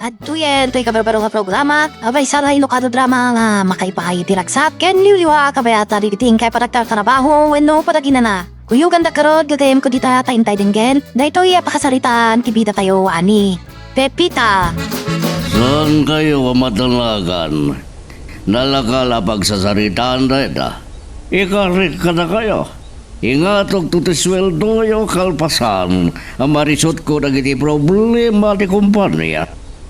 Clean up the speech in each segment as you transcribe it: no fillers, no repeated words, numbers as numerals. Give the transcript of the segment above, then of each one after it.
At tuyen, to'y kabarbaro nga programa, abay saray lokado drama nga makaipahay tiraksat, ken liwliwa kabayata rigiting kay paraktar trabaho, wenno padagina na. Kuyugan da karod, gagayam ko dita taintay dinggen, dahito'y pakasaritaan, kibida tayo ani. Pepita! Saan kayo matalagan? Nalakala pagsasaritaan na ita. Ikarit ka na kayo. Ingatog tutisweldo yung kalpasan. Ang marisot ko na giti problema di kumpanya.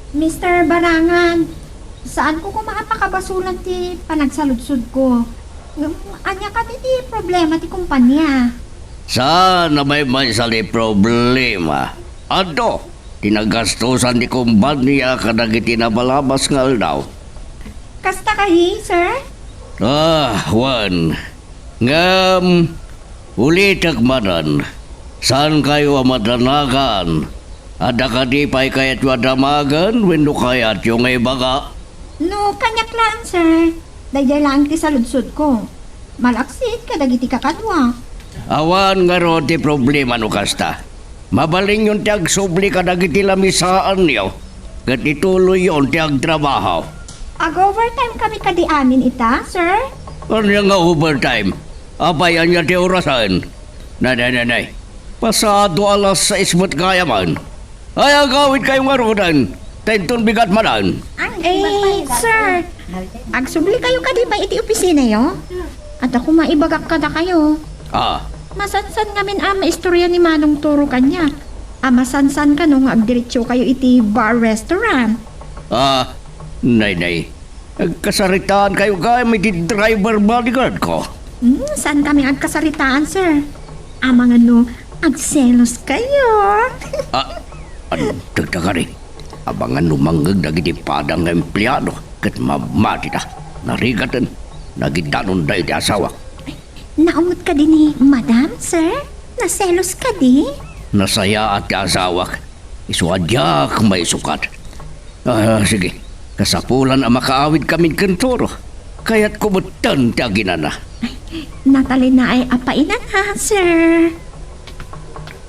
Mr. Barangan, saan ko kumakapakabasulan ti panagsaludsud ko? Anya ka ti problema ti kumpanya. Saan na may sali problema? Ano? Tinagastusan di kumpanya ka na giti nabalabas nga daw. Kasta kahi, sir? Juan. Ngam, ulitak manan. Saan kayo amadanagan? Ada ka di pa'y kayat yung adamagan, wendo kayat yung ibaga. No, kanyak lang, sir. Dayday lang ti saludsud ko. Malaksit ka dagiti kakadwa. Awan nga ro ti problema no kasta. Mabaling yung tiag subli ka dagiti lamisaan niyo. Kat ituloy yung tiag trabaho. Ag-overtime kami kadi amin ita, sir? Ano nga overtime? Abayan niya ti orasan. Nanay. Pasado alas 6 mat kaya man. Ay agawit kayong arudan. Tenton bigat manan. Sir, agsubli kayo kadi ba iti opisina yo? At ako maibagak kada kayo. Masansan ngamin istorya ni Manong Turo kanya. Masansan ka nung agdiretsyo kayo iti bar restaurant. Nay. Kasaritaan kayo may di driver bodyguard ko. Saan kami agkasaritaan, sir? Mga agselos kayo. Dagdaga rin. Abangan lumanggag dagiti padang nga empleyado. Kat mamati ta. Narigatan. Nagidanon da iti asawa. Naumot ka din ni madam, sir? Naselos ka di? Nasaya at asawa. Isuadyak may sukat. Sige. Kasapulan ang makaawid kaming kantoro. Kaya't kumutan ti aginana. Natalin na ay apainan ha, sir.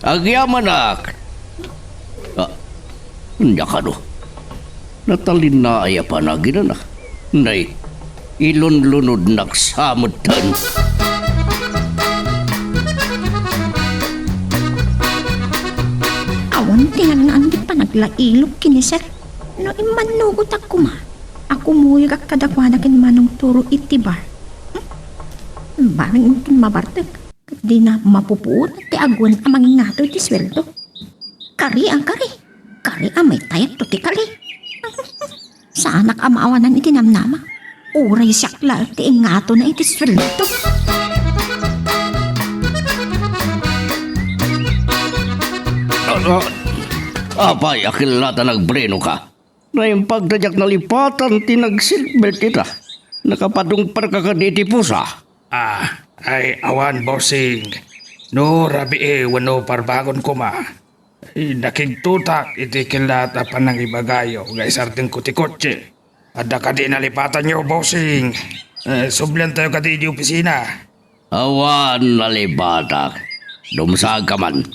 Agyamanak. Nya ka no. Natalin na ay apanagin na. Nay, ilunlunod naksamutan. Awan tingan nga ang di pa naglailog kini, sir. No imanugot ako ma. Ako muyag ak kadakwana kin Manong Turo iti bar. Barang intin mabartag. Di na mapupuot at ti agwan ang mangingato iti sweldo. Kari ang kari. Kari ang may tayat to ti kari. Sa anak amaawanan iti namnama. Uray siyak la ti ingato na iti sweldo. Apay, akilata nagbreno ka. Na yung pagdadyak na lipatan, tinagsilbelt ita. Nakapadungpar ka kaditi pusa. Ay awan bossing. No rabi wano parbagon ko ma. Nakigtutak iti kilat apan ng ibagayo. Guys arting kutikotse. Ada ka di nalipatan nyo bossing. Sublian tayo ka di opisina. Awan nalibatak. Dumsag ka man.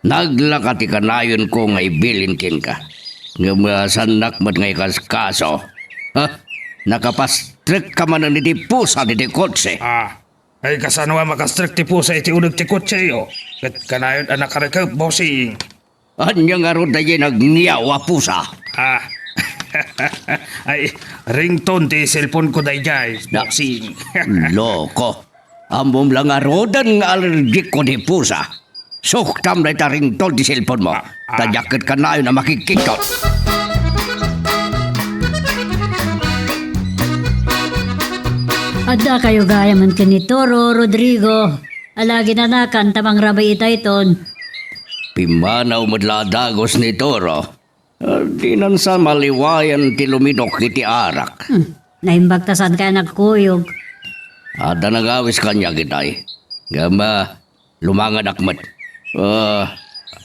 Naglakati ka nayon ko nga ibilin kin ka. Nga masanak mat ngay kaso. Nakapastrik ka man ang iti pusa iti kotse. Ay kasanawa makastrict ti pusa iti unag ti kotse yo. Kat kanayon anak karekag bossing. Anya nga ro dayi nagniyawa pusa. Ay ringtone ti cellphone ko dayjay bossing. Loko. Ambom lang arodan nga allergic ko di pusa. Suktam na itaring tol di cellphone mo. Tadyakat ka na yun na makikikot. Ada kayo gaya man Toro, Rodrigo. Alagi na nakan tamang rabay itayton. Pimanaw madladagos ni Toro. Di nan sa maliwayan ti lumidok iti arak. Naimbagtasan kaya nagkuyog. Ada nagawis kanya kitay. Gama, lumangad akmat.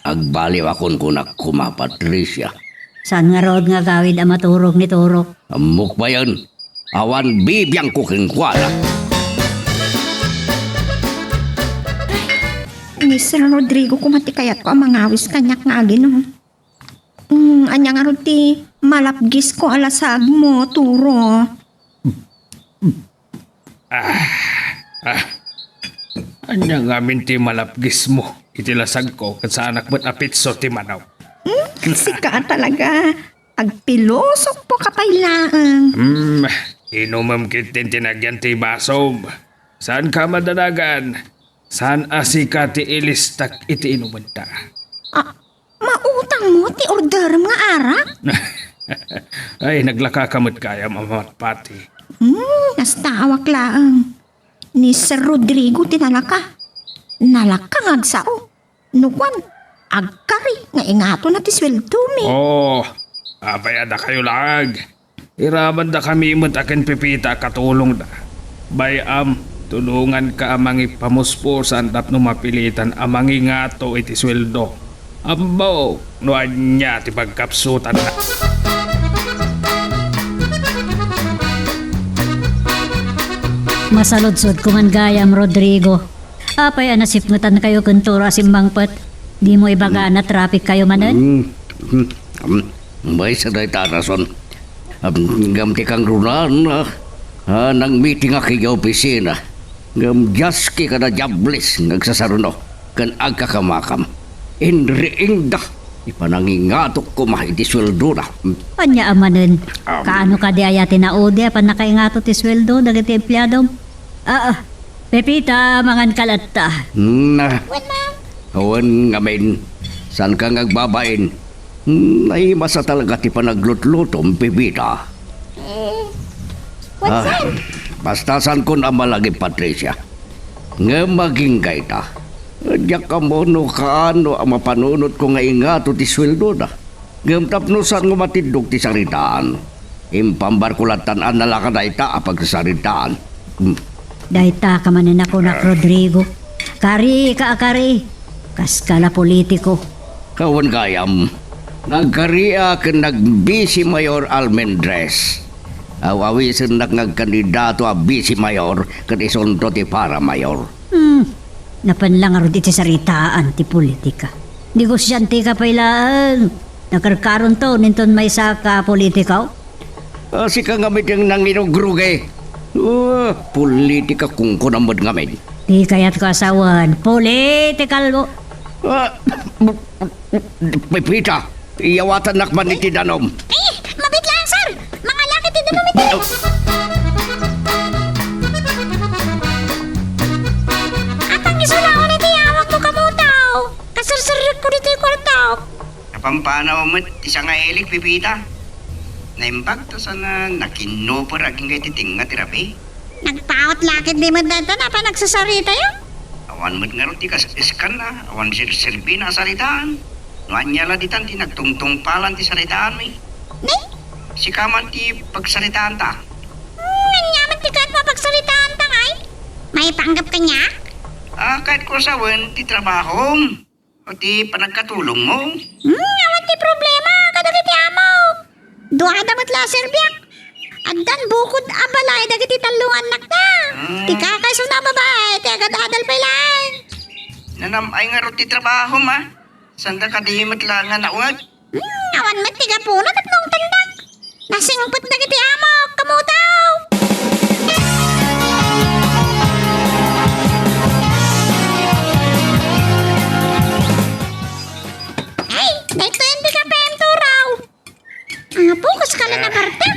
Agbaliw akon kunak kuma Patricia. Saan nga rood nga gawid ang maturog ni Toro? Amok ba yan? Awan bibiyang kukingkwala. Mr. Rodrigo kumatikayat ko ang mangawis kanyak nga agin. Anya nga ron ti Malapgis ko alasag mo, Turo. Anya nga minti malapgis mo. Itilasag ko kat sa anak mo't apitso ti manaw. Kasi ka talaga. Agpilosok po kapailaan. Inumam kitin tinagyan ti basom. Saan ka madanagan? Saan asika ti ilistak iti inuman ta? Mautang mo ti order mga arak? Ay, naglakakamot kaya mamat pati. Nastawak laang. Ni Sir Rodrigo tinalaka. Nalaka ngagsao. Nukwan, agkari nga ingato na ti sweldo mi. Oh, apayada kayo lag. Iraman da kami imot akin pipita katulong da. Bayam, tulungan ka amangi pamuspusan tap no mapilitan amangi ngato iti sweldo. Ambo, nuan niya ti pagkapsutan na. Masalodsod ko man gayam, Rodrigo. Apay anasipngutan kayo kung turo asimbangpet. Di mo ibaga na traffic kayo manan? May saday tarason. Gamti kang runan, nang meeting aki ka opisina. Jaski ka na jablis, nagsasaruno, kan agkakamakam. Inriingda, ipanangingatok ko mahiti sweldo na. Panya amanin. Kaano ka di ayati na ode pan nakaingato ti sweldo dagiti empleyado? Pepita, mangan kalatta. Awan ngamin, saan ka ngagbabain? Ay masa talaga ti panaglutlutom, Pepita. Bastasan ko na malagi, Patricia. Nga maging gaita. Diyak ka mo no kaano ang mapanunot ko nga ingato ti sweldo na. Ngam tapnusan nga matindog ti saritaan. Impambar ko latanan na laka na ita apag saritaan. Dahita ka manin ako na Rodrigo. Kari ka akari. Kaskala politiko. Kawan gayam, nagkariya ka nagbisi Mayor Almendres. Awawisin nagkandidato a bisi Mayor kan isunto ti para Mayor. Napanlang aro di ti saritaan ti politika. Negosyante ka pailaan. Nakarkaron to ninton may saka politikaw. Si ka ngamit yung nanginugruge. Politika kung kunamod ngamit. Di kaya't ko asawan. Political mo. Pepita, iyawatan nakman ni Tidanom. Mabit lang, sir! Mga laki ti dumamit. Atang isulaw ni ti awak mo kamutaw. Kasarsarit ko dito yung kwartaw. Napampanaw mo, isa nga elik, Pipita. Naimbag to sana nakino po raging kay titing nga tirapi. Nagpaot lakit di mo dito na pa nagsasarita yun. Awan mo nga roti kas iskan na, awan sirbi na salitaan. Nuan niya laditan ti nagtungtung palan ti salitaan mi. Ni? Si kaman ti pagsalitaan ta. Nanyaman ti kahit mapagsalitaan tangay. May panggap ka niya? Kahit ko sawan ti trabahom. O ti panagkatulong mo. Awan ti problema, kadagiti amaw. Duha damat la serbiak. Addan bukod abalay dagiti talungan nakta. Ti kakay na babae, ti agad-adal pa lang. Nanamay nga roti trabahom ha. Sanda ka di matla nga naungat. Awan met tiga punot at nung tandak. Nasingpot dagiti amaw, kamutaw. Ay, dahito yung di ka pento raw. Pukas ka lang na parte.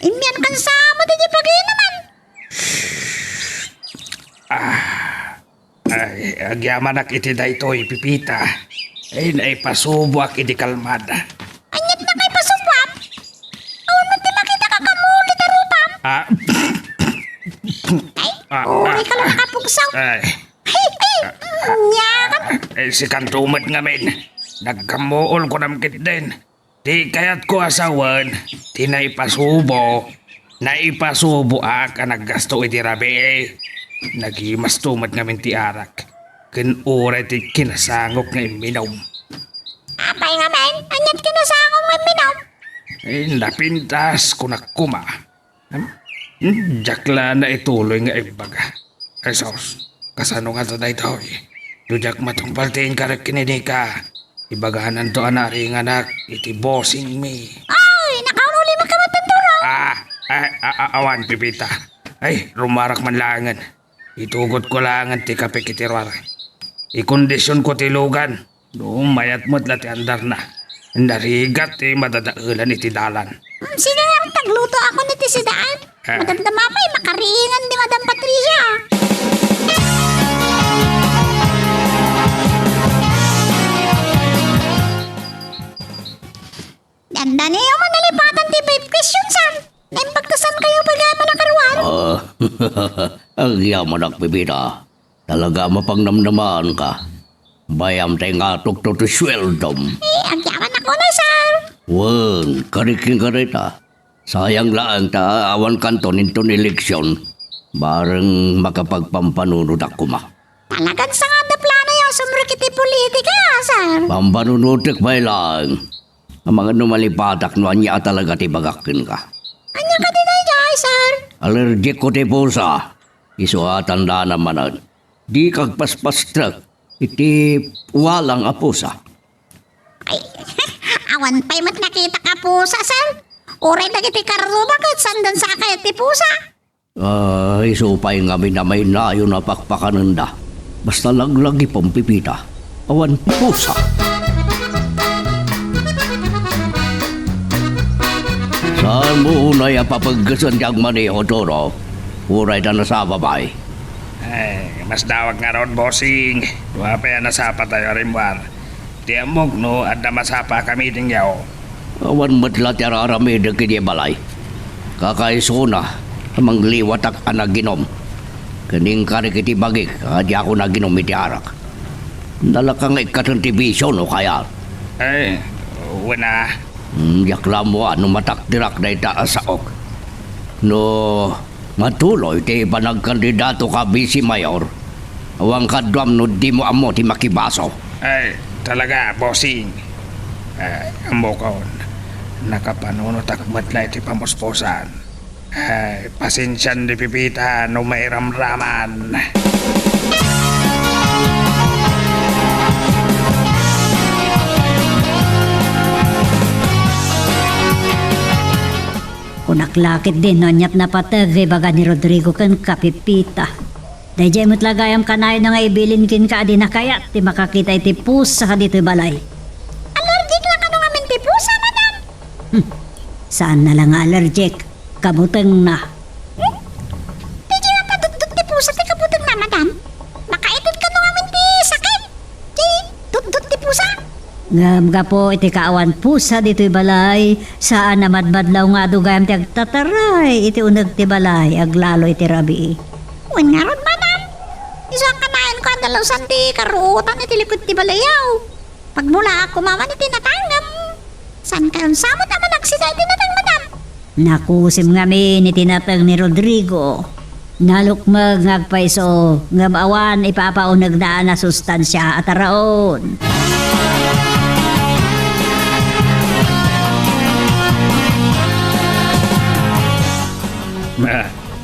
Imyan kan sa mo di pagi naman. Ay, agyaman ak iti da ito ipipita. Ay, naipasubwak iti kalmada. Anyat na kay pasubwap. Awan mo ti makita ka kamulit na rupam. Uri ka lang kapugsaw. Ay, Nyakan. si kantumat nga men. Nagkamuol ko namkit din. Di kaya't ko asawan, di naipasubo. Naipasubo ak ang naggasto iti rabi. Nagimas tumat nga men ti arak. Kinuray ti kinasangok nga iminaw. Apay nga men, anyat kinasangong nga minaw. Napintas ko na kuma. Jakla na ituloy nga ibaga. Sos, kasano nga to na ito eh. Dujak matong paltiin ka rin kininika. ibaganan to anaring anak, iti bossing me. Ay, nakauli makamatuturo. Awan, Pipita. Ay, rumarak man langan. Itugot ko langan ti kape kitirwar. Ikondisyon ko ti lugan. Doon mayat mo't lati andar na. Narigat ti madadaulan iti dalan. Sige nga, tagluto ako niti si Daan. Madamdama pa'y makariingan ni Madam Patricia. Ganda niyo manalipatan ti 5 questions, Sam. Naimpagtasan kayo pag-ama na karuan. Ang yaman ak Pipita. Talaga mapangnamnamaan ka. Bayam tayo nga to sweldom. Agyaman ako na, Sir. Wan, kariking karita. Sayang lang ta awan kanto ninton eleksyon. Bareng makapagpampanunod ako ma. Talagang sa nga na plano yung sumrikiti politika, Sir. Pampanunutik ba lang? Ang mga numalipatak no anya talaga tibagakin ka. Anya ka din ay, Sir. Allergic ko ti pusa. Isuatan na naman. Di kagpaspastrak. Iti walang apusa. Ay, awan pa'y mat nakita ka pusa, Sir. Uray na kiti kardo bakit sandan sa kaya ti pusa. Isupay nga minamay na yun na pakpakananda. Basta laglagi pong Pipita. Awan pusa. Saan mo unay apapagkasan kang maniho, Toro? Uray na nasa babay. Ay, mas dawag nga ron, bossing. Duha pa yan nasapa tayo rimwar. Tiamog no, at na masapa kami din yaw. Awan matla ti araramid kini balay. Kakaiso na, amang liwat ak anaginom. Kaning kari kiti bagik, adi ako naginom iti arak. Nalakang ikatang tibisyon o kaya. Ay, wala. Yakla mo ano matakdirak na itaas saok. No, matuloy ti panagkandidato ka bisi mayor. Awang kadwam no di mo amo ti makibaso. Ay, talaga, bossing. Amo kaon. Nakapanunot ak matla iti pamusposan. Ay, pasensyan di Pipita no may ramraman. Kunaklakit din no nyat na patagay baga ni Rodrigo kan kapipita. Dahil mo't lagayam kanayo na nga ibilin kin ka adi na kaya ti makakita iti pusa ka dito balay. Allergic lang ano nga min ti pusa, Madam. Saan na lang allergic? Kabuteng na. Di nga padudot ti pusa ti kabutang na, Madam. Makaitot ka nga min ti sakit. Di, dudot ti pusa. Ngam ka po iti kaawan pusa dito'y balay. Saan na madmadlaw nga dugayam ti agtataray. Iti unag ti balay, aglalo iti rabi. Wan nga ron, Madam. Isang kanayan ko ang dalawsan ti karuutan iti likod ti balayaw. Pagmula ako mama ni tinatanggam. San kayon samot naman nagsida tinatang, Madam? Nakusim nga min itinatag ni Rodrigo. Nalukmag ngagpaiso ngam awan ipapaunag na sustansya at araon.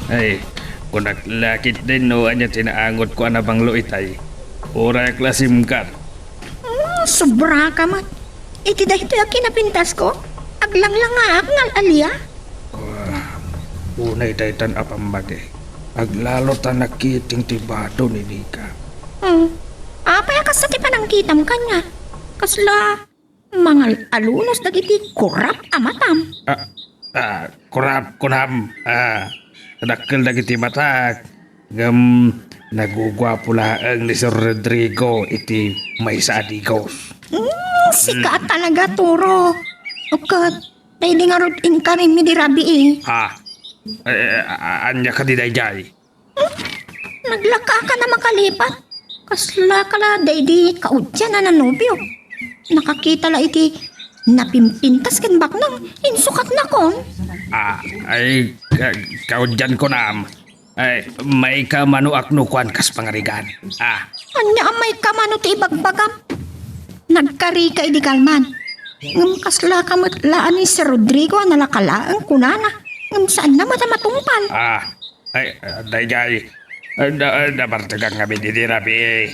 Ay, kung naglakit din no, anya tinaangot ko na bang luitay. Ura klasimkat. Sobra ka man. Iti dahito yung kinapintas ko. Aglang lang nga ako ngal alia. Unay daytan apambagi. Aglalo ta nakiting tibado ni Nika. Apay ka sa tipan ang kitam kanya. Kasla, mga alunos dagiti kurap amatam. Kurap kunam. Dakkel dagiti matak. Ngam nagugwapo laang ni Sir Rodrigo iti may sa adigos. Sika talaga, Turo. Ukat, pwede nga rutin ka rin midirabi eh. Anya ka di dayjay. Naglaka ka na makalipat. Kasla ka la, di kaudya na nanobyo. Nakakita la iti napimpintas kan baknang insukat na kon. Kaudyan ko nam. Ay, may kamanuak nukuan kas pangarigan. Anya may kamano ti ibagbagam. Nagkari ka idi kalman. Ngam kasla kamatlaan ni Sir Rodrigo nalakalaan kunana. Ngam saan na matungpal. Dayjay. Dabartagang nga bididirabi.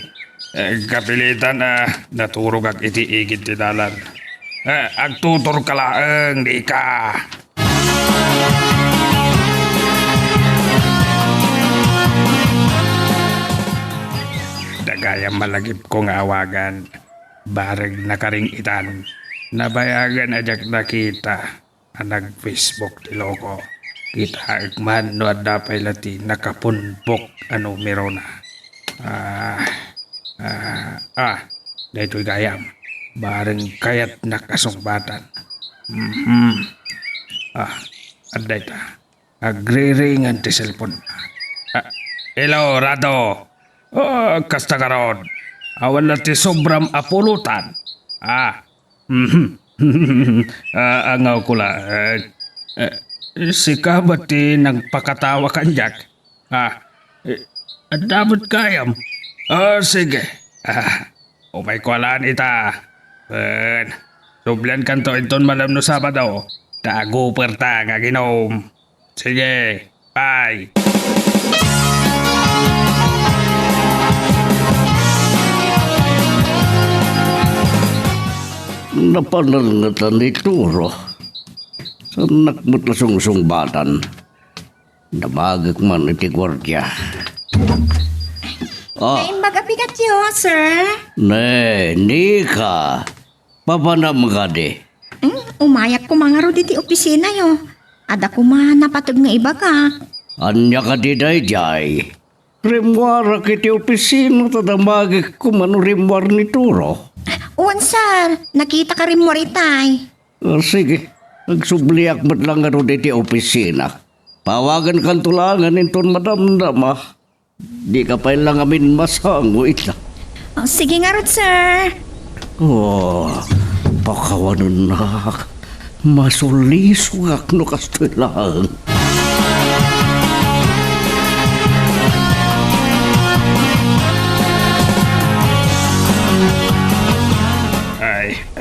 Kapilitan naturog ag iti-igid ti dalan. Agtutor ka laeng, di ka. Dagayang malagip kong awagan. Bareng nakaring itan. Nabayagan ajak nakita. Nag-Facebook ti loko. Kita agman no adapay lati nakapunpok ano meron na. Dahito'y gayam. Bareng kayat nakasumbatan. Aday ta. Agre-ringan ti cellphone. Hello, Rado. Kasta karon. Awan na ti sobram apulutan. Angaw ko la. Si Kabati nagpakatawa kanjak. Dapat kayam. Sige. Umay ko alaan ita. Sublan kanto iton malam no Sabado. Tago perta nga ginom. Sige. Bye. Napanalangatan ni Turo. Sa nakmatlasong-sungbatan. Namagak man iti gwardya. Ay, magabigat yun, sir. Ni ka. Papanam ka di. Umayak ko mga ro diti opisina yo. Ada ko napatag nga iba ka. Anya ka di dayjay. Rimwara kiti opisino tadamagak ko man rimwar ni Turo. Uwan, sir. Nakita ka rin mo ritay. Sige. Nagsubliak mo't lang nga ro diti opisina. Pawagan kan tulangan inton madamdama. Di ka pa lang amin masango ita. Sige nga rin, sir. Pakawanon na. Masuliswak no kastoy lang.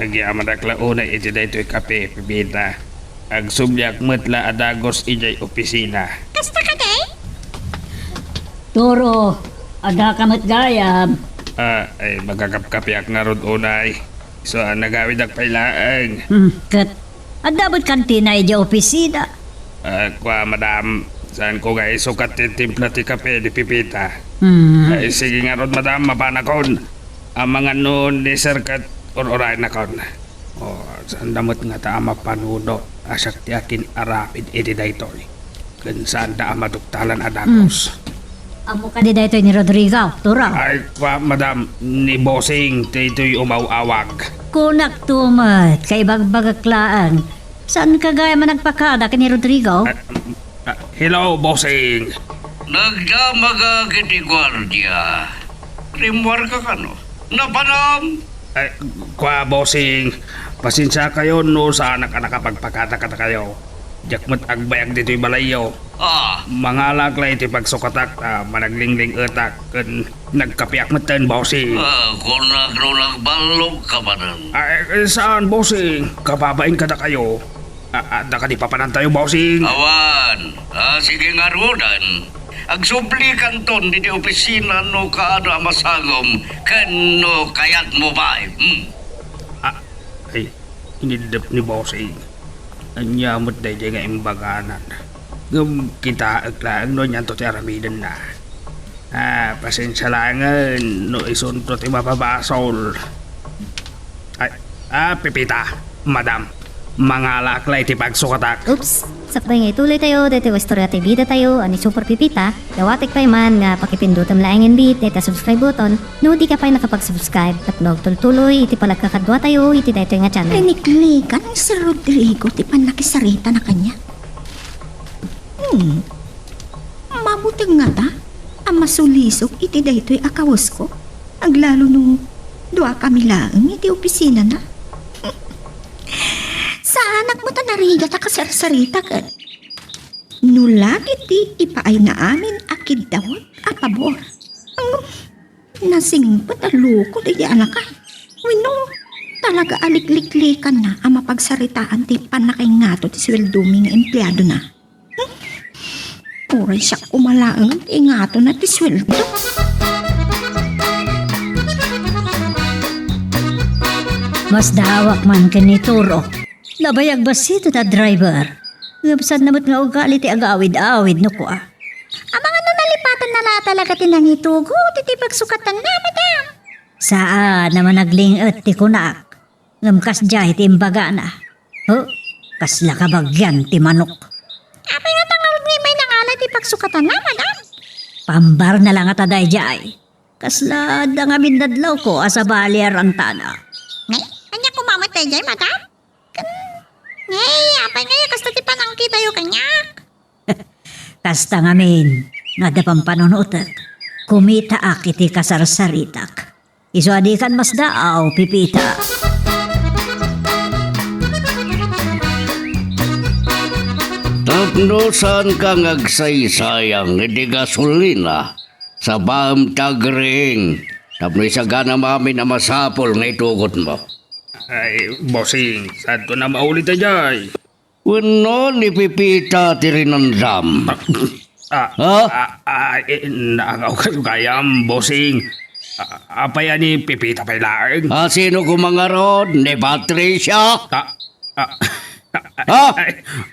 Agyaman akla unay iti daytoy kape, pibita. Agsubyak metla adagos ijay opisina. Kasta ka day? Turo, ada kamat gayam. Ay magkakapkapiak nga rod unay. So nagawid ak pailaang. Kat, adabot kantina ija opisina. Kwa madam, saan ko nga isukat ti timpla ti kape di pipita. Ay sige nga rod madam, mapanakon. Ang mga noon ni Sir Kat oray na kon. Saan damot nga ta mapanuno. Asak ti akin arapid iti daytoy. Kan saan ta maduktalan adagos. Amo ka di dayto ni Rodrigo, Turo. Ay kwa madam, ni bossing tito'y umaw-awag. Kunak tumat, kay bagbagaklaan. Saan ka gaya man nagpakada ka ni Rodrigo? Hello, bossing. Nagdamaga kiti gwardya. Rimwar ka kano? Napanam? Ay, kwa bossing, pasensya kayo no sa nakapagpakata-kata kayo. Jakmat agbayag dito'y balayo. Mangalak lang iti pagsukatak, managlingling etak, kan nagkapiak matan, bossing. Kung nagrulang balog ka ba nun? Ay, saan, bossing? Kababain ka na kayo. Da ka di papanan tayo, bossing. Awan, sige nga rudan. Agsupli kanton di opisina no kaano masagom kan no kayat mo ba? Ay, inidap ni bossing. Anyamot day nga imbaganan. Kita aglaan no nyan to ti aramidan na. Pasensya langan no isunto ti mapabasol. Ay, pipita, madam. Mangalaklay ti pagsukatak. Oops! Sakto nga ituloy tayo, dito istorya ti bida tayo, ani Super Pipita. Dawatik pa man nga pakipindutan laing bit, dito subscribe button. No di ka pa nakapag-subscribe at tuloy iti palagkakadwa tayo, iti dito nga channel. Piniklikan ni Sir Rodrigo ti panakisarita na kanya. Mabuti nga ta. Ang masulisok iti daytoy akawas ko. Aglalo nung dua kami lang iti opisina na. Sa anak mo ta nariga ta kasarsarita ka. Nulagit ti ipaay na amin akid dawat a pabor. Nasing pataluko di anak ka. Wino, talaga alikliklikan na ang mapagsaritaan ti panakay nga to ti sweldumi nga empleyado na. Oray siya kumalaang ti nga to na ti sweldo. Mas dawak man kinituro. Nabayag ba sito na driver? Ngapsan namat nga ugali ti agawid-awid no ko ah. Amang ano nalipatan na la talaga tinangitugo, titi pagsukatan na, madam. Saan naman naglingat ti kunak? Ngamkas jay ti imbaga na. Ho? Kasla ka bagyan ti manok. Apay nga tangarod ni may nangalay ti pagsukatan na, madam. Pambar na lang at aday jay. Kasla da nga mindadlaw ko asa bali arantana. Ngay, kanya kumamatay jay, madam. Ngay, apay nga kasta ti panangkita yo kanyak. Kasta ngamin, nga da pang panunutak. Kumita akiti kasarsaritak. Iso adikan mas daaw, pipita. Tapno saan ka ngagsaysayang hindi gasolina sa baham tagring. Tapno isa gana mami na masapol nga itugot mo. Ay, bossing, saan to na maulit na jay? Wano ni Pipita tirinandam. Naagaw kayo kayam, bossing. Apa yan ni Pipita Pailaeng? Sino kumangaron? Ni Patricia?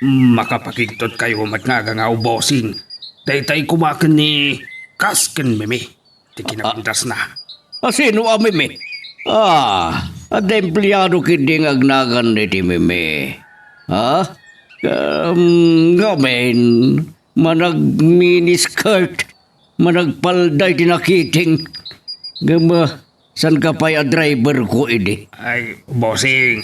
Makapakigtot kayo matngagangaw, bossing. Tay-tay kumakan ni Kasken Mimi. Di kinapintas na. Sino ang Mimi? At empleyado kindi ngagnagan ni ti Mimi. Ngamen, manag-miniskirt, managpalday tinakiting. Gama, san ka pa ya driver ko ini? Ay, bossing.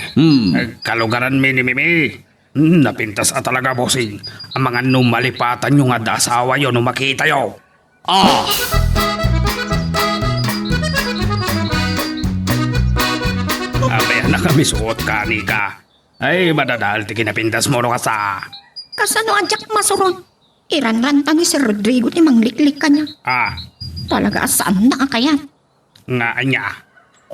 Kalugaran mi ni Mimi. Napintas talaga, bossing. Ang mga numalipatan yung nga asawa yun nung makita yo. Abay na kami suot kani ka. Ay, madadal ti kinapintas mo no ka sa... Kasano adyak masuron? Iranranta ni Sir Rodrigo ti mangliklik ka niya. Talaga saan na kaya? Nga niya.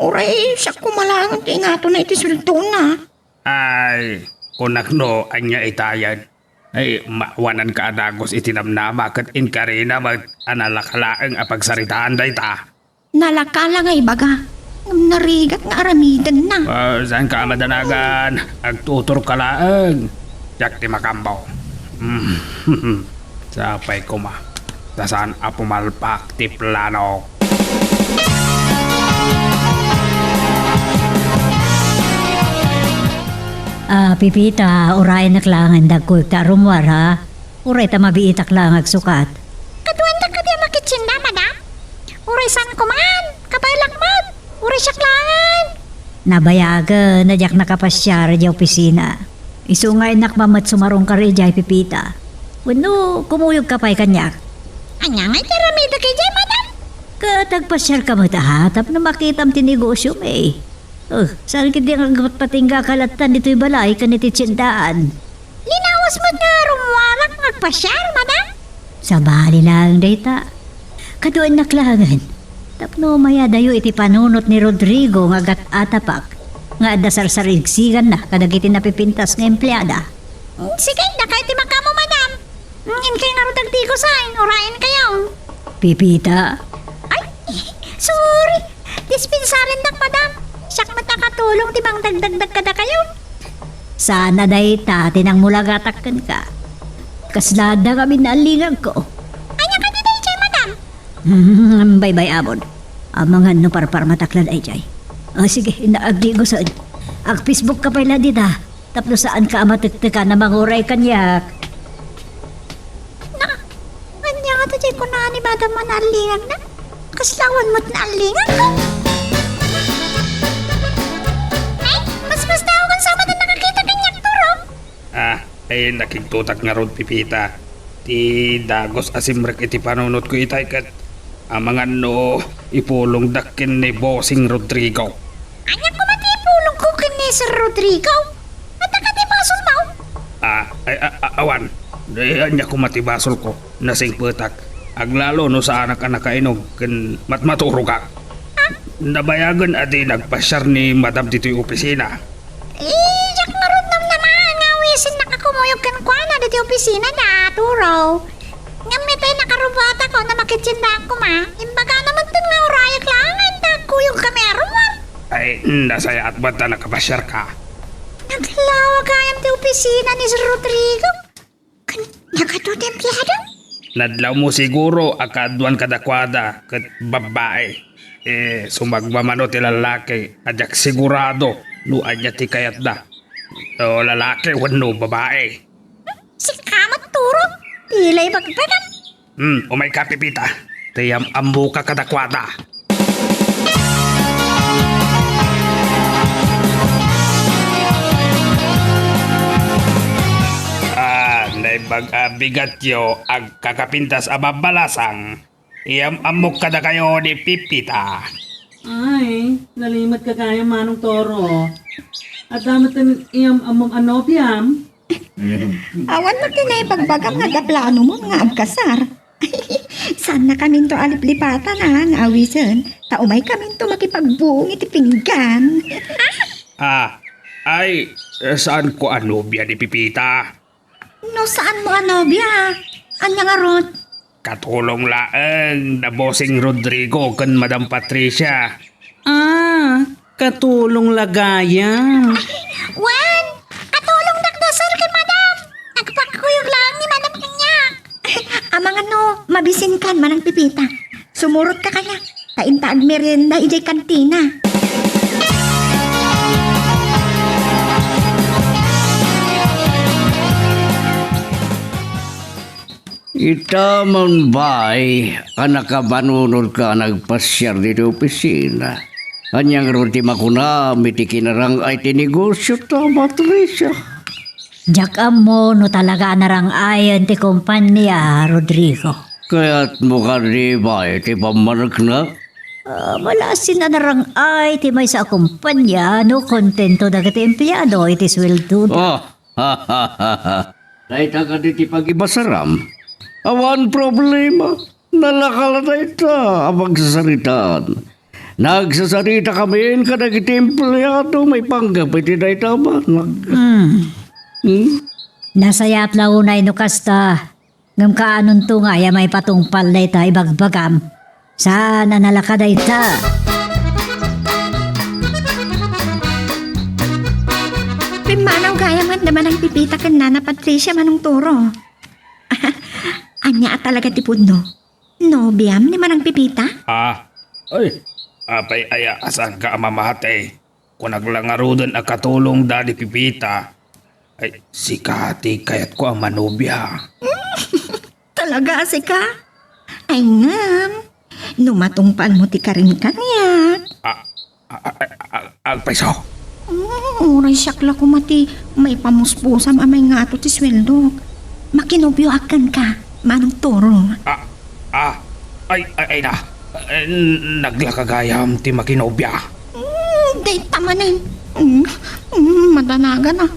Oray, siya kumalangan ti nga to na iti sulto na. Ay, kunak no, anya itayan. Ay, mawanan ka adagos itinamnama kat inkarina mag-analakalaang apagsaritaan day ta. Nalakala nga ibaga. Narigat nga aramidan na. Saan ka madanagan? Agtutor ka laang. Jak ti makambaw. Sapay ko ma. Saan apumalpak ti plano? Pipita, uray na klangan dagkoy ta rumwar ha. Uray ta mabiitak lang agsukat. Kaduan ka di makitsinda, madam. Uray san kuman. Kapailakman. Uray siya klangan. Nabayaga, nadyak nakapasyar di opisina. Isungay nakmamat sumarong ka rin jay pipita. Wano, kumuyog ka pa'y kanyak. Anya nga itiramida kay jay, madam. Katagpasyar ka mo tahatap na makitam tinegosyo may. Saan kiti ang patingga kalatan dito'y balay kaniti tsindaan? Linawas mo nga rumwarak magpasyar, madam. Sa bali lang, data. Kaduan na klangan. Tapno maya dayo iti panunot ni Rodrigo nga gat atapak. Nga adasar sarigsigan na kadagiti napipintas ng empleyada. Sige, nakay ti makamo, madam. In kayo narudag di ko sain, orayan kayo. Pipita. Ay, sorry. Dispensarin dak, madam. Siyak matakatulong ti bang dagdagdag kada kayo. Sana dahi ta tinang mulagatakkan ka. Kaslada kami naalingan ko. Anya ka di jay, madam. Bye-bye, Abon. Ang mga no parpar mataklan ay jay. Sige, inaagdi ko saan. Ag Facebook ka pala dita. Tapno saan ka amatiktika na manguray kanyak. Anya ka jay ko na ni madam manaalingan na. Kaslawan mo't naalingan ko. Ay, mas tao kang sama na nakakita kanyak turo. Ay nakigtutak nga ron Pipita. Ti dagos asimrek iti panunot ko itay kat ang mga no ipulong dakin ni Bossing Rodrigo. Anya ko matipulong ko kini Sir Rodrigo. At nakatibasol mo. Awan. Anya ko matibasol ko. Nasing putak. Aglalo no sa anak-anak kainog kan matmaturo ka. Nabayagan adi nagpasyar ni Madam dito'y opisina. Jak marod nam naman nga wisin nakakumuyog kan kwa na dito opisina na turaw. Ngamitay nakarubata ko na makitsinda ko ma. Imbaga naman dun nga urayak langan na kuyog kami arumar. Ay, nasaya at ba't na nakapasyar ka? Naglawag kayang ti opisina ni Sir Rodrigo. Nakatuto empleyado? Nadlaw mo siguro akaduan kadakwada kat babae. Sumagmamano ti lalaki, adyak sigurado, luan niya ti kayat da. O lalaki, wano babae. Si Kamat Turo? Tilay bagbagan? Umay ka, Pipita. Tiyam ambo ka kadakwada. Bigat yo ag kakapintas ababalasang. Iyam amok kada kayo ni Pipita. Ay, nalimot ka kaya manong toro. At damat iyam among anobiam. Awan mo tinay pagbagam nga gaplano mo nga agkasar. Saan na kami to aliplipatan nga awisan. Taumay kami to makipagbuong iti pinggan. Saan ko anobya ni Pipita? No, saan mo anobya? Anya nga rod? Katulong laeng na bossing Rodrigo kan Madam Patricia. Katulong lagaya. Wan! Katulong nagdasal kay madam! Nagpakuyog lang ni madam kanya. Amang ano, mabisin kan manang Pipita. Sumurot ka kaya. Taintaag merienda ijay kantina. Itaman ba'y anak ka manunod ka nagpasyar dito opisina? Anyang ruti makuna, mitikinarang ay tinegosyo ta, Patricia. Jak mo no talaga narang ayon ti kumpanya, Rodrigo. Kaya't mukha di ba iti pamanak na? Malasin na narang ay ti may sa kumpanya no kontento dagiti empleyado iti sweldo. Naita ka di ti pag-ibasaram. Awan problema. Nalakala na ita ang magsasaritaan. Nagsasarita kami ka dagiti empleyado may panggap iti na ita ba? Nasayat launay no kasta. Ngam kaanon to nga ya may patungpal na ita ibagbagam. Sana nalakada ita. Pimanaw gaya man naman ang Pipita kan Nana Patricia manong Turo. Anya at talaga tipod no? Nobiam ni manang Pipita? Apay aya asan ka mamahate. Kung naglangarudan ang katulong dadi Pipita, ay si Kati kayat ko ang manubya. Talaga si ka? Ay ngam, numatungpal mo ti karin kanya. Alpeso. Uray siyakla ko mati, may pamuspusam amay nga ato ti sweldo. Makinobyo akan ka, manong Turo. Ay na. Naglakagayam ti makinobya. Day tamanin. Madanaga na.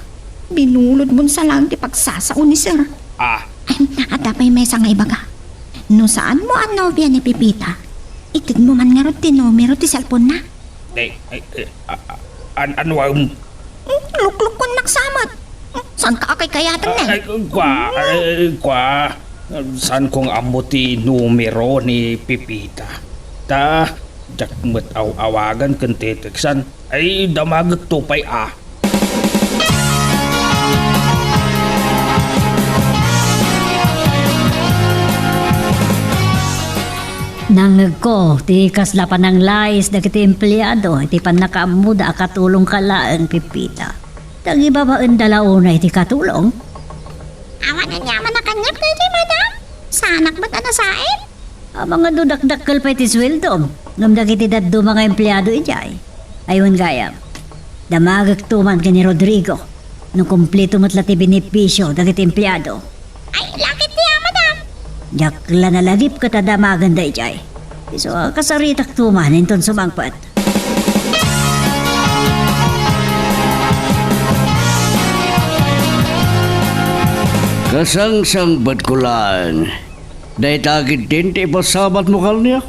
Binulod mo sa lang ti pagsasaon ni sir. At apay may nga iba ka. No saan mo ang nobya ni Pipita? Itid mo man nga ro ti numero ti cellphone na. Ano ang... Lukluk ko nagsamat. Saan ka akay kayatan na? Saan kong amuti numero ni Pipita? Jak mo't awagan kan titiksan. Ay, damagat tupay Nangag ko, ti kasla pa ng lais dagiti empleyado, ti pan nakaamuda katulong kalaan Pipita. Tagi babaan dalauna iti katulong? Awan na niya man nakanyap na iti madam. Sanak ba't anasain? Ang mga dudakdakkel pa iti sweldo, ngam dagiti daddo mga empleyado ijay. Ayun gayam, damagag tuman ka ni Rodrigo, nung kumpleto matla ti benepisyo dagiti empleyado. Ay, lakit niya madam. Jakla na lagip ka tadamagan da ijay. So, kasaritak tuman inton sumangpat. Kasangsang batkulan. Dahil tagit din ti pasabat mo kalniyak.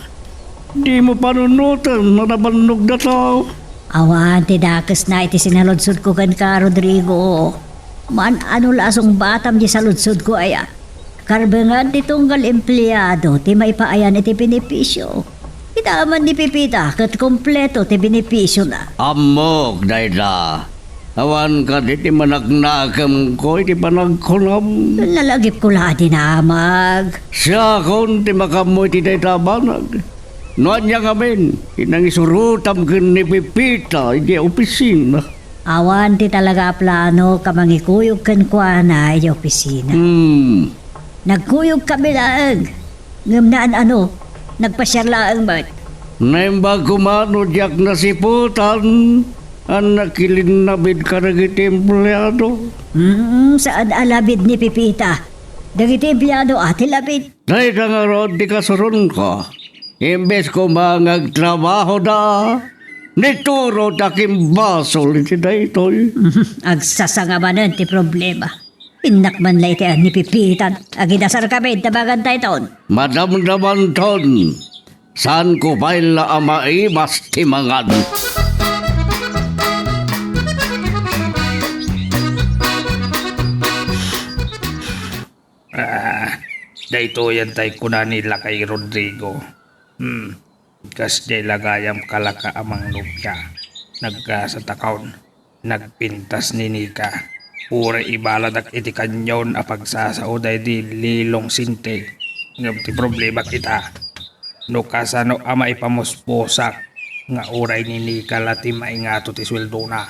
Di mo panunutan na nabannog na tao. Awan, tidakas na iti sinalodsod ko kan ka, Rodrigo. Man, ano lasong batam di saludsod ko aya. Karbangan ti tunggal empleyado, ti may paayan iti benepisyo. Iti naman ni Pipita kat kompleto ti benepisyo na. Amok, dayda. Awan ka di ti managnakam ko, iti panagkulam. Lalagip ko lahat dinamag. Siya kon ti makamoy ti dayda banag. Noan niya ngamin, inang isurutam kin ni Pipita, iti opisina. Awan ti talaga plano kamangikuyog kan kwa na iti opisina. Nagkuyog kami laang. Ngam naan nagpasyar laang mat. Naimbag kumano diyak na siputan, ang nakilinabid ka na iti empleyado. Saan alabid ni Pipita? Dagiti empleyado ati labid. Dayda nga ron, di kasaron ka. Imbes ko mangagtrabaho da, nituro takim basol iti daytoy. Agsasangamanan ti problema. Pinakman la iti ni Pipitan. Agidasar kami, tabagan tayo taon. Madamdaman ton, saan ko paila amai mas timangan. Dayto yan tay kuna nila kay Rodrigo. Kas di lagayam kalaka amang nubya. Nagka sa takaon. Nagpintas ni Nika. Pura ibaladak iti kanyon apagsasauday di lilong sinte. Ngam ti problema kita. No kasano ama ipamusposak. Nga uray ni Nika lati maingato ti sweldo na.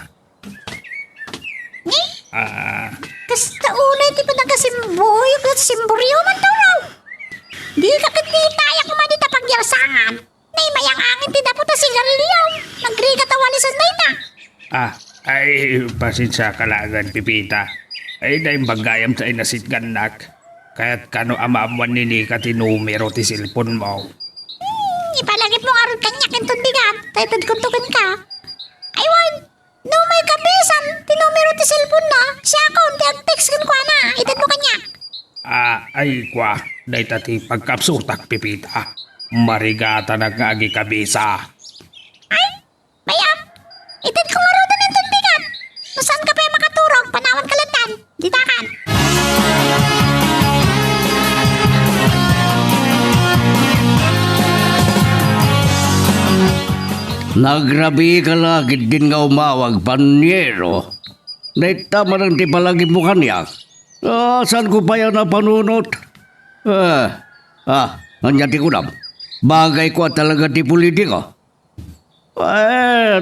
Kasta unay ti pa nagasimboy, kat simboryo man daw raw. Di ka kititaya kumadita pagyarsangan. Nay mayang angin ti dapo ta sigalyaw. Nagrigat awalisan na ina. Ay, pasensya ka lagan, Pipita. Ay, dahil bagayam sa inasit ganak. Kaya't kano amaamuan ni Nika ti numero ti silpon mo. Ipalagip mo arod kanya kintod bigat. Tayo tadkuntukin ka. Aywan, no may kabisan. Ti numero ti cellphone na. Siya akong ti ag-text kan kwa na. Itad mo kanya. Ay, kwa. Dahil tati pagkapsutak, Pipita. Marigata na agi kabisa. Ay, bayam. Itad ko maroon ng tunbigan. No saan ka pa makaturog, panawan kalatan. Ditakan. Nagrabi ka lagi din nga umawag, panyero. Naitama ng ti palagi mo kanyak. Saan ko pa yan na panunot? Nandiyan ti kunam. Bagay ko talaga ti politika.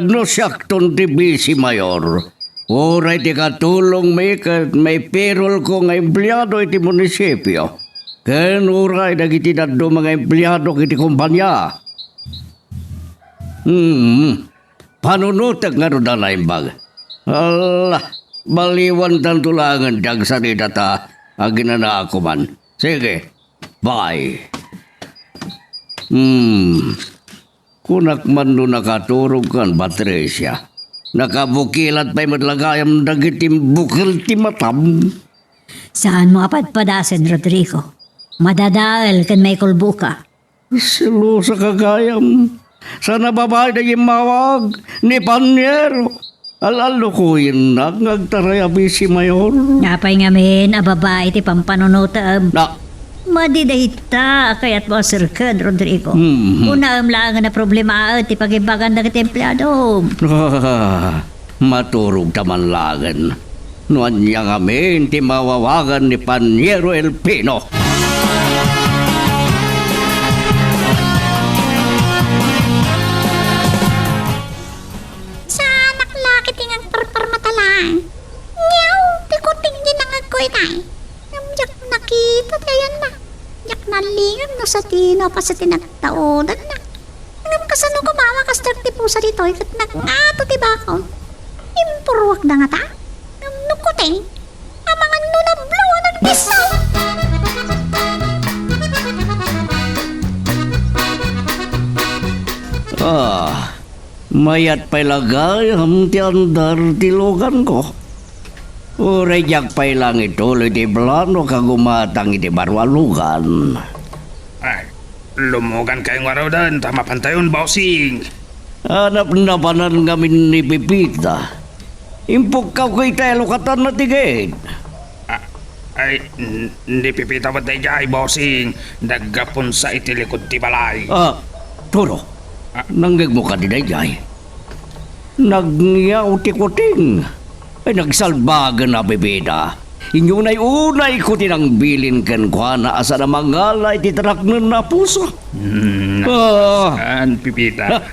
No sakton ti busy mayor. Oray ti katulong may payroll ko nga empleyado iti munisipyo. Ken oray dagiti daddo mga empleyado kiti kumpanya. Panunutag nga rin na imbag. Allah, baliwan tan tulangan diyag sa nitata aginana ako man. Sige, bye. Kunak man no nakaturog kan, Patricia. Nakabukilat pa'y madlagayam dagitim bukil ti matam. Saan mo apadpadasin, Rodrigo? Madadaal kan may kulbo ka. Silo sa kagayam. Sana babae na yung mawag ni Panyero. Alalo ko yun na, ngagtaraya si Mayor. Napay ngamin, ababa iti pampanunutam. Na, Madidahita, kaya't mo sirkan, Rodrigo. Una lang na problema at ipagibagan ng templado. maturog taman lagan. Nuan niya kami, ti mawawagan ni Panyero El Pino. Sa tino pa sa tinagtaonan na. Ngam kasano kumawa ka start ti pusa dito ikat nag-ato ti bakaw. Impurwak na nga ta. Ngam nukuting. Amangan no na blow ng disaw. Mayat pa'y lagay ti andar ti logan ko. Uray jak pa'y lang ituloy ti plano kagumatang iti barwalugan. Ay, lumugan kayong araw dan, tama pantayon, bossing. Hanap na panan ngamin ni Pipita. Impok ka kay tayo katan na tigit. Ay, hindi Pipita ba tayo jay, bossing. Nagapon sa itilikod ti balay. Turo, Nanggag mo ka dinayay. Nagyauti-kuting. Ay nagsalbagan na bibida. Inyo na'y unay ko tinang bilin kan kwa na asa na mangalay titrak na puso. An Pipita.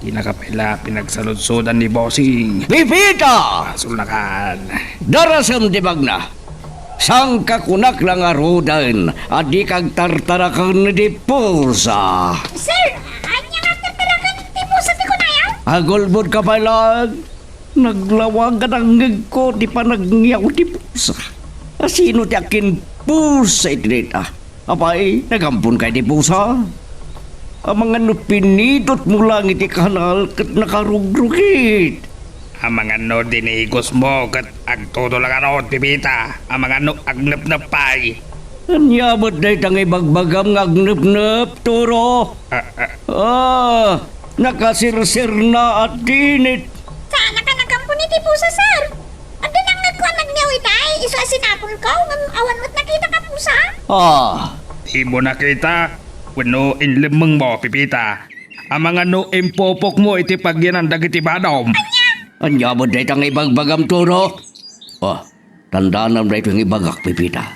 Kinakapila pinagsaludsudan ni Bossing. Bibida! Sulakan. Darasam di bagna. Sang kakunak lang arudan. Adi kag tartarakan di pusa. Sir, anya nga tatalakan ti pusa ti kunayaw? Agolbod ka pa lang. Naglawag ka ng ngig ko, di pa nagngyaw di pusa. Sino ti akin pusa itinita? Apay, nagampun kay di pusa. Ang mga pinidot mo lang iti kanal kat nakarugrugit. Ang mga no dinigos mo kat agtodo lang ano, Pipita. Ang mga no agnap-nap pay. Anyabot na itang ibagbagam ng agnap-nap, Toro. Nakasirsir na at dinit. Sana ka nagampo ni ti pusa, sir. Ando nang nagkuanag niyaw itay. Iso asinapon ko. Awan mo't nakita ka pusa. Di mo nakita. Wano inlimang mo, Pipita. Ang mga no impopok mo iti pagyanandag iti badom. Anyabot na itang ibagbagam, Toro. Tandaan na itong ibagak, Pipita.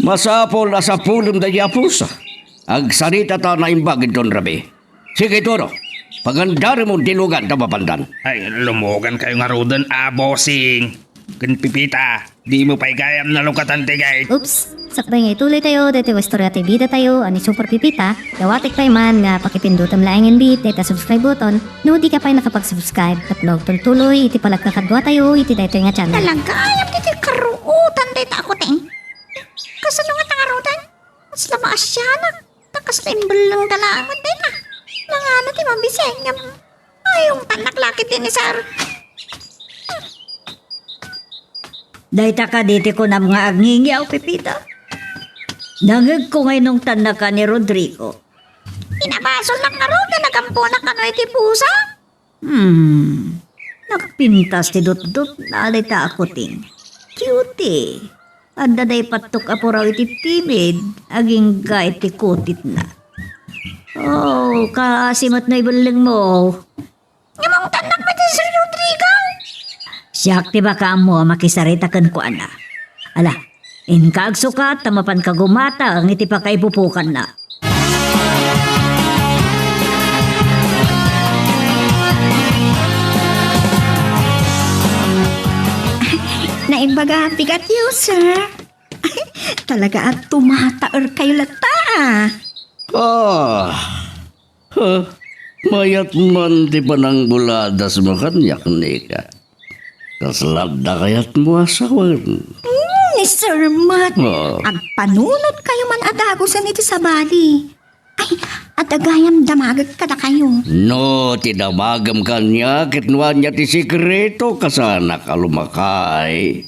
Masapol na sa pulong da pusa. Agsarita ta na imbagin ton rabi. Sige, Toro. Pagandari mo dilugan ta mapandan. Ay, lumugan kayo nga rodan, Bossing. Kan Pipita, di mo pa'y gayam na lukatan tigay. Oops, sakbay nga ituloy tayo, dito Istorya TV bida tayo, ani Super Pipita, dawatik pa man nga pakipindutam laing and beat, dito subscribe button, no di ka pa nakapag-subscribe, katlog tultuloy, iti palagkakadwa tayo, iti dito nga channel. Talaga, ayam ti karuutan dito ako, ting. Kasano nga tangarutan? Mas lama asyanak. Nakaslimbal lang talangan din, ah. Mga ano ti mabiseng. Ayong tanaklakit din ni sir. Dahita ka diti ko na mga agngingyaw, Pipita. Nangag ko ngayon nung tanak ka ni Rodrigo. Inabasol lang nga ro, nagampo na ka no iti pusa. Nakapintas ti dot-dot, naalita ako ting. Cutie. Anda day patok apo raw iti timid, aging ga iti kutit na. Oh, kasimot na ibaling mo. Ngamang tanak mo din Sir Rodrigo. Siyak ti baka mo makisarita kan ko ana. Ala, in kaagsukat, tamapan ka gumata, ang iti pa kaipupukan na. Naimbaga tigat you, sir. Talaga at tumataor kayo lata. Mayat man di pa nang buladas mo kanyak ni ka. Kaslab na kayat mo asawan. Ni Sir Matt. Agpanunod kayo man adagosan iti sa bali. Ay, adagayam damagag ka na kayo. No, tinamagam kanya, kitnuan niya ti sikreto kasana kalumakay.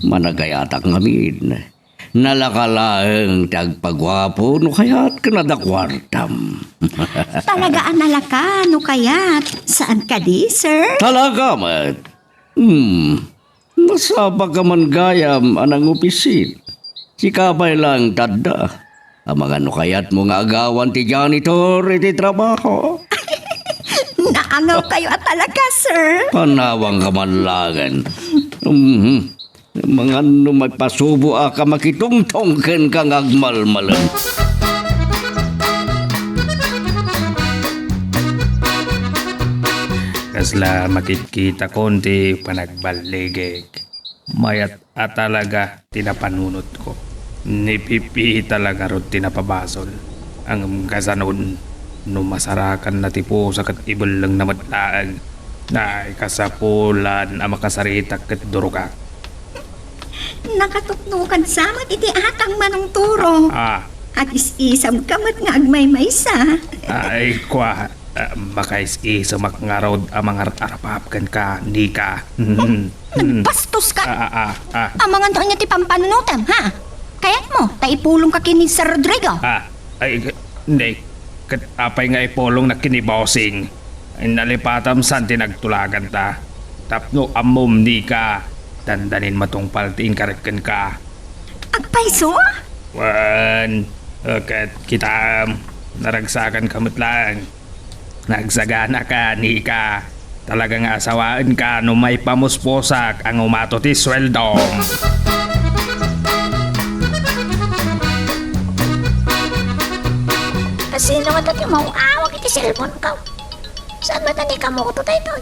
Managayatak ngamin. Nalakalaeng tagpagwapo no kaya't kanadakwartam. Talagaan nalaka, no kayat. Saan ka di, sir? Talaga, mat. Masaba ka man gayam anang opisin. Sikabay lang tada. Ang mga nukayat mo nga agawan ti janitor iti trabaho. Naangaw kayo at talaga, sir. Panawang kamanlangan. Mga numagpasubo ka makitungtongken kang agmalmalan. Kasla makikita konti panagbaligig. Mayat at talaga tinapanunot ko. Ni Pipi talaga ro tinapabasol. Ang kasanon, numasarakan na tipo sa katibal lang na matlaag. Na kasapulan ang makasaritak kat durugak. Nakatuknukan samat iti atang manong turo. At isisam kamat nga agmay-maysa. Ay, kwa. Makais-isa makngarod ang mga arapapkan ka, ni ka. Nagpastos ka! Ang mga niya ti pampanunutan, ha? Kaya't mo, taipulong ka kini Sir Rodrigo. Ay, hindi. Apay nga ipulong na kinibosing. Nalipatam san tinagtulagan ta. Tapno amom ni ka. Dandanin matong paltiin karekan ka. Agpaiso? Wan. Kat kita naragsakan kamot lang. nagsagana ka, Nika. Talagang asawaan ka no may pamusposak ang umato ti sweldo. Kasi naman dati mauawag iti cellphone ka. Saan ba tani ka mo ko to tayo?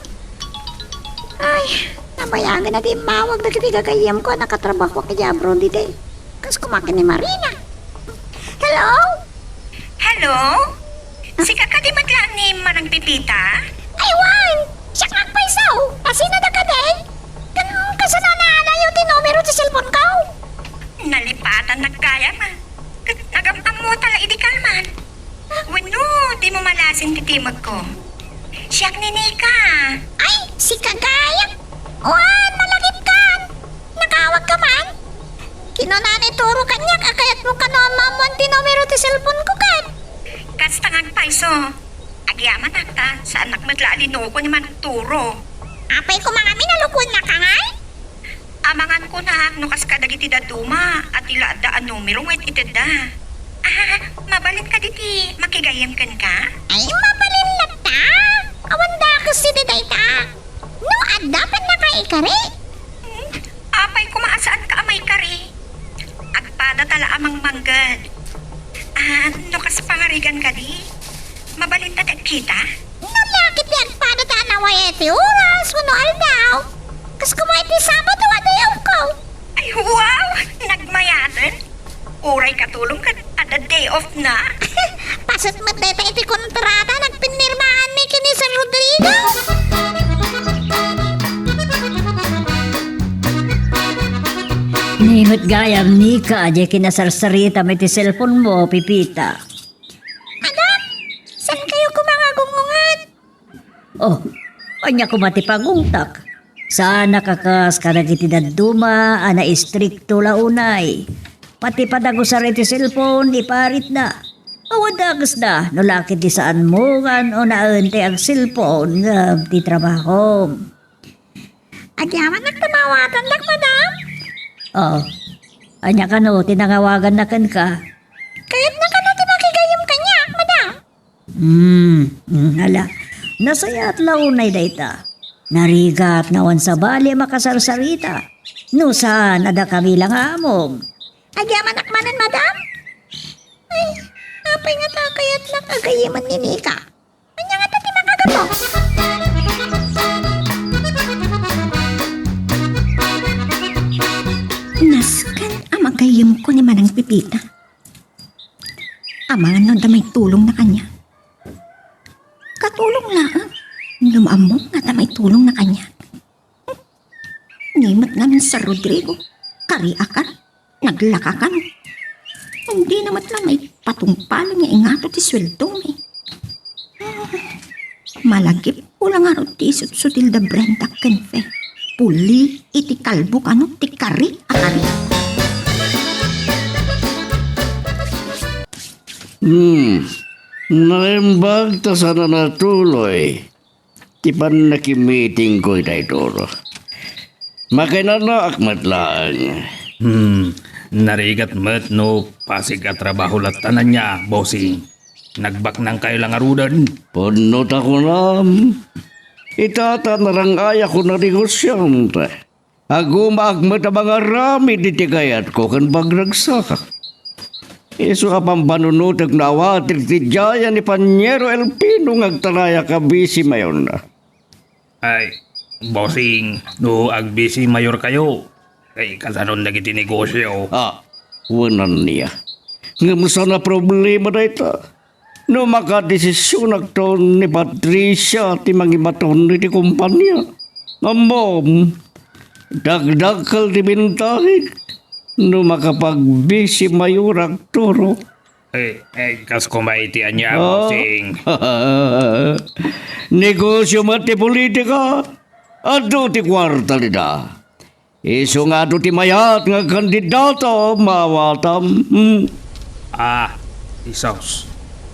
Ay, nabayagan na di mawag na kiti gagayam ko nakatrabaho ka dyan bro di day. Kas kumakin ni Marina. Hello? Hello? Si kakadi madlaan ni Manang Pipita? Ay, wan! Siya kang paisaw! Asina na ka day? Kasanana yung tinumero sa cellphone ko. Nalipatan nagkaya ma. Nagampang mo tala idikalman. Wano, di mo malasin titimag ko. Siyak ni Nika. Ay, si Kagaya! Wan, malagip ka! Nakawag ka man? Kinunani turo kanya, kakayat mo ka noon mamon tinumero sa cellphone ko kan. Kastangag paiso. Agyaman akta sa anak madlalino ko ni Manang Turo. Apay ko mga minalukon na ka ngay? Amangan ko na nukas ka dagiti daduma at ila daan numero wet iteda. Mabalin ka diti, makigayam kan ka? Ay, mabalin na ta! Awan da kasi diday ta! No, dapat na ka ikari! Apay ko maasaan ka amay kari. Agpada tala amang manggad. Nukas pangarigan ka di? Mabalin ta kita? No, lakit yan para ta naway iti oras, wano aldaw! Kas kumay ti Sabado, adayaw ko! Ay, wow! Nagmayadan? Uray katulong ka at the day off na. Pasat mateta iti kontrata, nagpinirmahan ni kini San Rodrigo! Ningot gayam ni ka, di kinasarsarita may ti cellphone mo, Pipita. Madam, saan kayo kumangagungungan? Oh, kanya ko matipagungtak. Sana kakas kadagiti daduma, ana istrikto launay. Pati padago sa iti cellphone, iparit na. Awadagas na, no lakit di saan mo kan o naante ang cellphone nga ti trabaho. Agyaman nagtamawatan lang, madam. Oh, anya ka no, tinangawagan na kan ka. Kaya't na ka natin makigayam kanya, madam. Hala, nasaya at launay dayta. Narigat nawan sa bali makasarsarita. No saan ada kami lang amom. Agyaman nakmanan, madam. Ay, napay nga ta kaya't nakagayaman ni Nika. Kanya nga tati makagato. Naskan ang magayam ko ni Manang Pipita. Amangan nun damay tulong na kanya. Katulong lang. Lumamong nga damay tulong na kanya. Nimat namin sa Rodrigo. Kariakan. Naglakakan. Hindi naman lang may patungpalan niya ingato ti sweldo eh. Malagip ko lang nga ti sutil da Brenda Kenfe. Puli iti kalbo kano ti kari akari. Naimbag ta sana natuloy. Tipan nakimiting ko itay toro. Makinana akmat lang. Narigat met no pasig at trabaho latanan niya, bossing. Nagbak nang kayo lang arudan. Punot ako na. Itata narangaya ko na negosyante. Agumag met ang mga rami ditigayat ko kan bagragsaka. Iso ka pang panunutag na awatig ti Jaya ni Panyero Elpino ngagtalaya ka busy mayon na. Ay, bossing, no agbisi mayor kayo. Ay, kasanon na kiti negosyo. Wanan niya. Ngamusta na problema na ito. No makadesisyon nagton ni Patricia ti mangimaton ni kumpanya. Mambom, dagdagkal di bintahig. No makapagbisi mayurag turo. Kas kumaitian niya, bossing. Negosyo mati politika. Ado ti kwarta nida. Iso nga ado ti mayat nga kandidato mawatam. Isaus.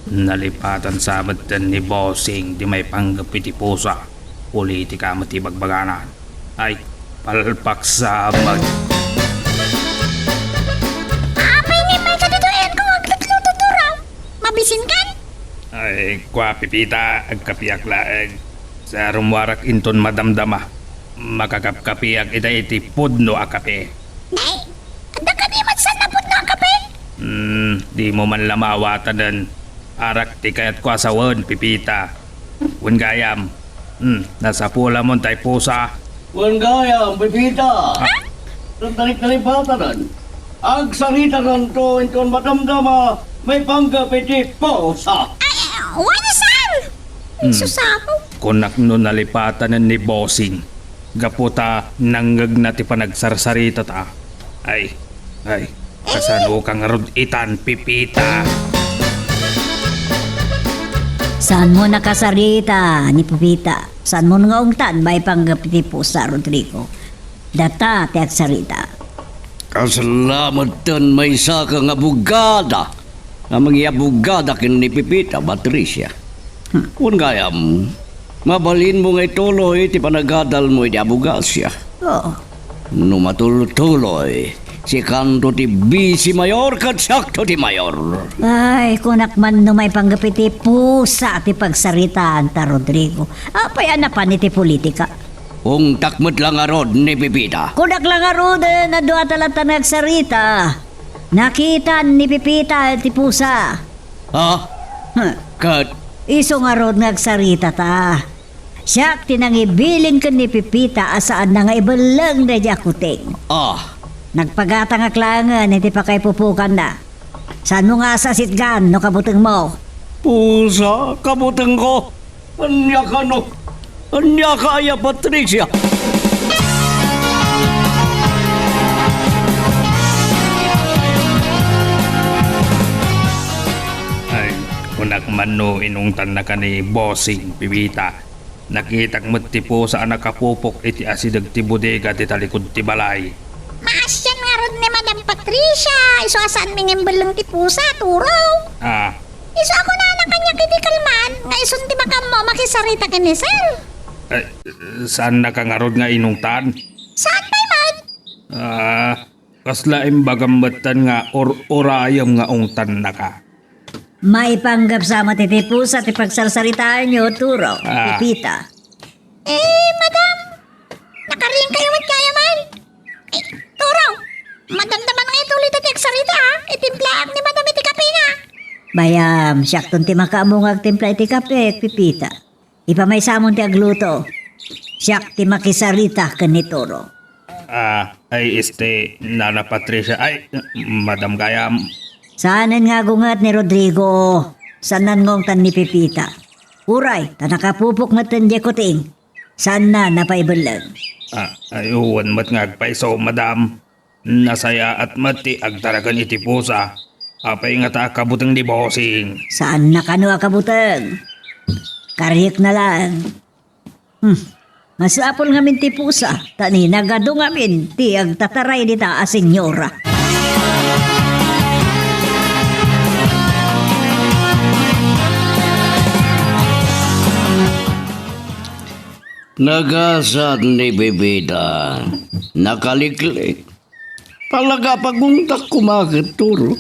Nalipatan sa matan ni bossing di may panggapiti pusa. Politika mati bagbaganan. Ay, palpak sa Apay ni may kadituin ko agtatlo tuturaw. Mabisin kan? Ay, kwa pipita, agkapiyak laeng. Sa rumwarak inton madamdama. Makakapkapiyak iti pudno akape. Nay, anda ka di matsanapod na kape? Di mo man lamawatan dan arak ti kayat kwa sawan pipita. Wen gayam. Nasa pula mo tay pusa. Wan gaya, pipita. Talik-talipatan. Ang sarita ng to, inton madamdama, may panggapiti posa. Wala sir! Susapaw. Kunak no nalipatan ni bossing. Gaputa nanggag na ti panagsarsarita ta. Ay, kasano kang itan pipita. Saan mo nakasarita ni Pupita? Saan mo nga ungtan may panggapiti po sa Rodrigo? Data ti agsarita. Kasalamat tan may isa kang abugada. Ang mga abugada kin ni Pipita, Patricia. Kung gayam, mabalin mo ngay tuloy, ti panagadal mo iti abugasya. Oo. No matuloy, si kanto ti bisi mayor kat sakto ti mayor. Ay, kunak man no may panggapiti pusa ti pagsaritaan ta Rodrigo. Apay anapan iti politika. Kung takmat lang arod ni Pipita. Kunak lang arode na doa talata nagsarita. Nakita ni Pipita ti pusa. Ha? Huh. Kat, Iso nga rod nagsarita ta. Siya tinangibilin ka ni Pipita asaan na nga ibalang na kuting. Nagpagata nga klangan, hindi pa kay pupukan na. Saan mo nga sasitgan no kabuteng mo? pusa, kabutang ko. Anya ka no? Anya ka aya, Patricia? Kunak mano inungtan na ka ni bossing pibita. Nakitak mo't tipo sa anak kapupok iti asidag ti bodega ti talikod ti balay. Maasyan nga ron ni Madam Patricia. Iso asaan mingimbalang ti pusa, turaw. Iso ako na kanya kiti kalman. Nga ison ti makam mo makisarita ka ni sir. Saan na ka nga ron nga inungtan? Saan pa man? Kasla imbagambatan nga orayam nga ungtan na ka. May panggap sa matitipo sa tipagsarsaritaan nyo, Turo, Pipita. Madam. Nakaring kayo at kaya man. Turaw. Madamdaman nga ituloy na tiyagsarita ha. Itimplaang ni Madam iti kape nga. Bayam, siyak ton ti makaamong agtimpla iti kape, Pipita. Ipa may samon ti agluto. Siyak ti makisarita ka ni Turo. Nana Patricia, Madam Gayam. Saanan nga gungat ni Rodrigo? Saanan ngong tan ni Pipita? Uray, tanakapupok matan di kuting. Saan na napaibalang? Uwan mat nga agpaiso, Madam. Nasaya at mati agtaragan iti pusa. Apay nga ta kabutang di bossing. Saan na kano akabutang? Karyek na lang. Masapol ngamin ti pusa. Tani nagado ngamin ti agtataray dita a senyora. Nagasad ni Bibida. Nakaliklik. Talaga paguntak kumakit, Turo.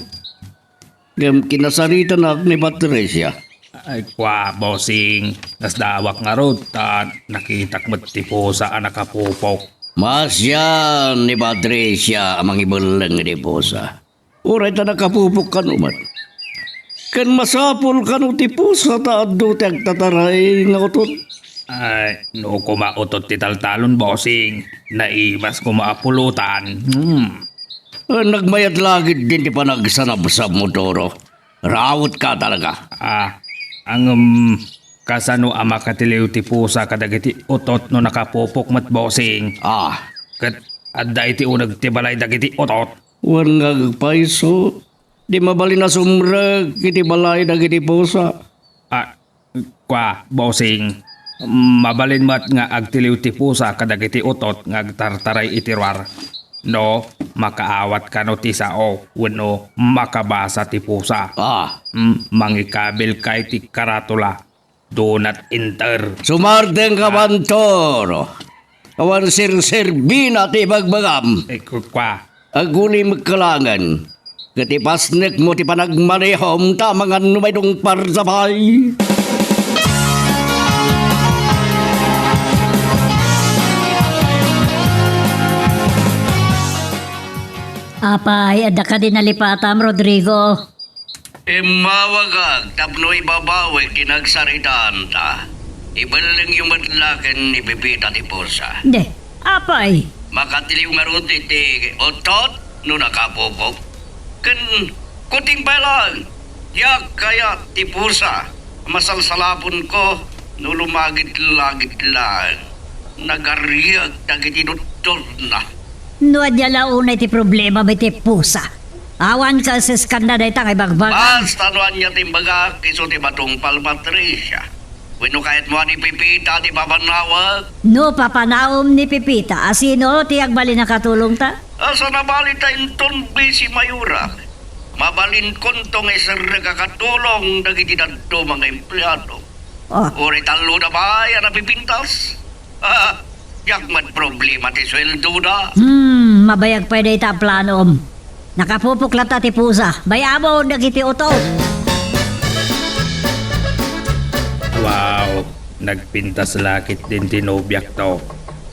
Gam kinasarita na ni Patricia. Bossing. Nasdawak nga ron. Nakitak mo't tipo sa anak kapupok. Masyan ni Patricia amang ibalang ni Posa. Uray ta nakapupok ka naman. Kan masapol ka no ti pusa ta addo ti agtataray nga utot. No kumautot ti taltalon, bossing. Naibas kumaapulutan. Nagmayat lagi din ti panagsanabsab mo, Toro. Rawot ka talaga. Kasano ama katiliw ti pusa kadagiti utot no nakapupok mat, bossing. Kat adda iti unag ti balay dagiti utot. Wan nga paiso. Di mabali na sumrag iti balay dagiti pusa. Bossing. Mabalin mat nga agtiliw ti pusa kadagiti utot nga agtartaray itirwar. No, makaawat ka no ti sao, wano makabasa ti pusa. Mangikabil kay ti karatula. Do not enter. Sumardeng ka man, Toro. Awan sir-sirbina ti bagbagam. Kwa. Aguni magkalangan. Katipasnek mo ti panagmanehom tamangan numay dong parsabay. Apay, ada ka din nalipatam, Rodrigo. Mawagag tapno ibabawi kinagsaritaan ta. Ibalang yung matlaken ni Pipita ti Pusa. De, apay. Makatiliw nga ron ti otot no nakapupok. Kan kuting balang. Yak kaya ti Pusa. Masalsalapon ko no lumagit-lagit lang. Nagariyag dagiti doktor na. No, adya launay ti problema may ti pusa. Awan ka sa skanda na itang ibagbaga. Basta nuan niya timbaga kiso ti Batungpal Patricia. Wino kahit mo ni Pipita ti babanawag. No, papanaom ni Pipita. Asino ti agbali na katulong ta? Asa nabalita inton si Mayura. Mabalin kontong isang kakatulong dagiti dadto mga empleyado. Oh, Uri talo na ba yan napipintas? Yak man problema ti sweldo na. mabayag pa ita planom. Nakapupuklat ta ti pusa. Bayamo dagiti uto. Wow, nagpintas lakit din tinobyak to.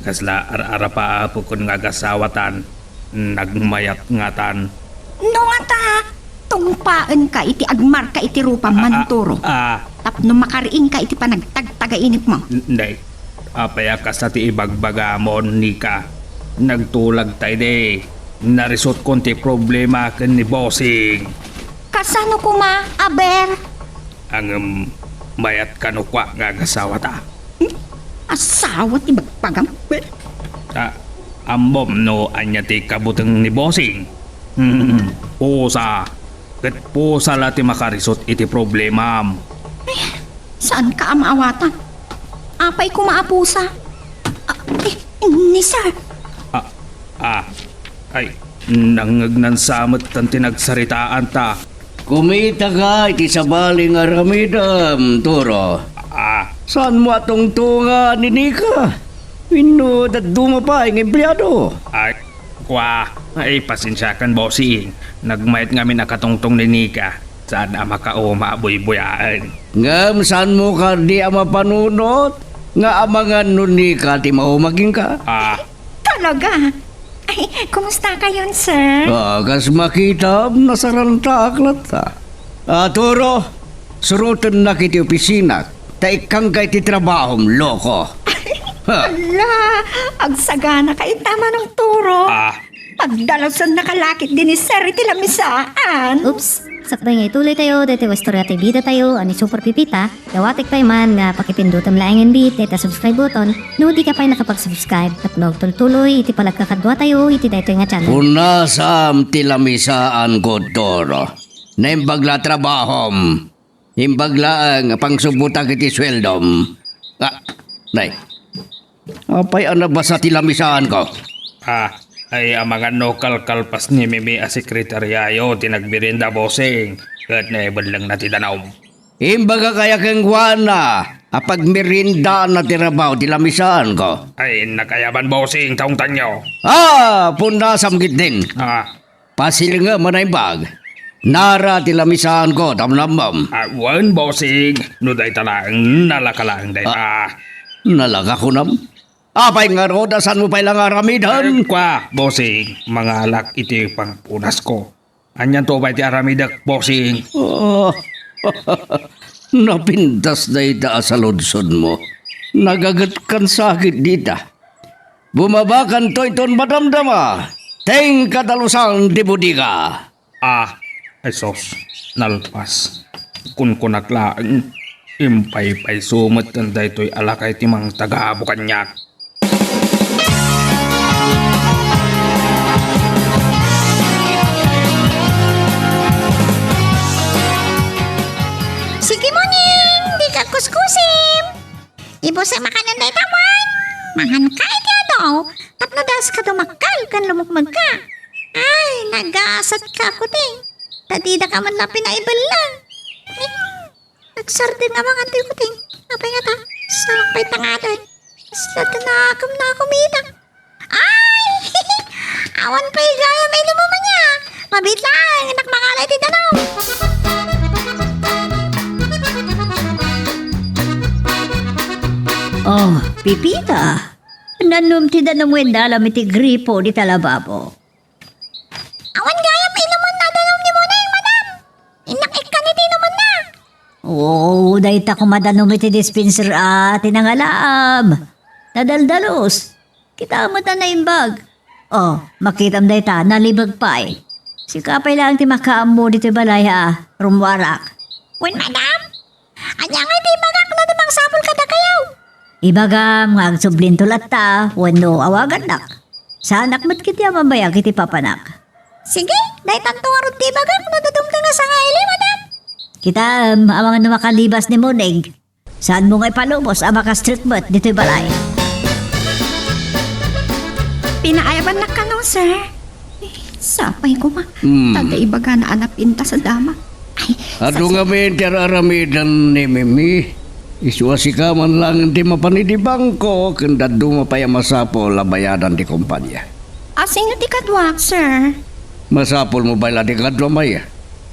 Kasla ar-ara pa apo kun nga gasawatan, nagmayat ngatan. No nga ta, tungpaan ka iti agmar ka iti rupa manturo. Tapno makariing ka iti panagtagtagainip mo. Hindi, apaya ka sa ti ibagbagamon ni ka. Nagtulag tayo de, narisot konti problema kan ni bossing. Kasano kuma, aber? Ang mayat kanukwa nga gasawata. Asawa ti bagpagam. Ambom no anya ti kabutang ni bossing. Pusa. Kat pusa la ti makarisot iti problema. Saan ka amaawatan? Apay kumaapusa. Ni sir. Ay, nangagnan samot tan tinagsaritaan ta. Kumita ka iti sabaling aramidam, Toro. Saan mo atong tunga ni Nika? Wino daduma pa ang empleyado. Ay, pasensyakan bossing. Nagmayat nga nakatungtong ni Nika. Saan ama ka o maaboy-boyaan? Ngam, saan mo ka di ama panunot? Nga amangan nun Nika ti mahumaging ka? Talaga? Ay, kumusta kayon, sir? Kas makita, nasaranta aklat ta. Toro, surutan na kiti opisina. Taikang kay ti trabahom, loko. Ala, agsagana ka itama ng turo. Pagdalasan nakalakit din ni sir iti lamisaan. Oops, sakbay nga ituloy tayo, dito istorya tayo bida tayo, ani Super Pipita, dawatik pa man nga pakipindutam laing bit, dito subscribe button, no di ka pa nakapag-subscribe, at tuloy iti palagkakadwa tayo, iti dito nga channel. Punasam tilamisaan ko, Toro. Na imbagla trabahom. Imbagla ang pangsubutak iti sweldom. Nay. Apay ano ba sa tilamisaan ko? Ay mga nokal kalpas ni Mimi a sekretaryayo tinagbirinda bossing. Kat na ibadlang na titanaw. Imbaga kaya kang guwana. Apag merinda na tirabaw tilamisaan ko. Ay nakayaban bossing taong tanyo. Punasam git din. Pasil nga manaimbag. Nara tilamisaan ko, tamnamam. Wan bossing. Nuday talang nalakalang day. Nalaga ko nam. Apay nga roda, saan mo pa ilang aramidan? Bossing, mga alak iti pangpunas ko. Anyan to ba iti aramidak, bossing? Napintas na ita sa lodsod mo. Nagagat kan sakit dita. Bumabakan to iton madamdama. Teng katalusang di budiga. Esos, nalpas. Kun kunaklaan, impay-pay sumat tanda ito'y alakay timang taga-abukan niya. Sige mo ning, di ka kuskusim. Ibo sa makanan na itaman. Mahan ka iti ano. Tapno das ka dumakal kan lumukmag ka. Ay, nagasat ka ko ting. Tatida ka man lang pinaibal lang. Nagsarte nga mga tiyo ko ting. Apay nga ta, sampay tangalan. Basta tanakam na kumita. Ay, awan pa gaya may lumaman niya. Mabit lang, anak makalay ti danaw. Oh, Pipita. Nanum ti da namuin dalam iti gripo di talababo. Awan gayam inuman na danaw ni mo na yung madam. Inakik iti inuman na. Oh, dahil ta kumadanom iti dispenser tinangalam. Nadaldalos. Kita mo ta na imbag. Oh, makitam dahi ta, nalibag pa eh. Si kapay lang ti makaamo dito balay rumwarak. Wen madam, anya nga di bagak na damang sapol kada kayaw. Ibagam nga agsublin tulat ta, wano awagan nak. Sa anak mat kiti mabayag iti papanak. Sige, dahi tanto arot di bagak na dadumta nga sa ngaili, madam. Kita amang na makalibas ni Monig. Saan mo nga ipalubos ang maka-street mo't dito balay? Pinaayaban na ka no, sir. Sapay ko ma. Hmm. Tada ibaga na anapinta sa dama. Ay, Ado nga may teraramidan ni Mimi. Isuasi ka man lang di mapani di bangko kanda dumapaya masapol labayadan di kumpanya. asing na di kadwak, sir. Masapol mo ba di kadwa maya?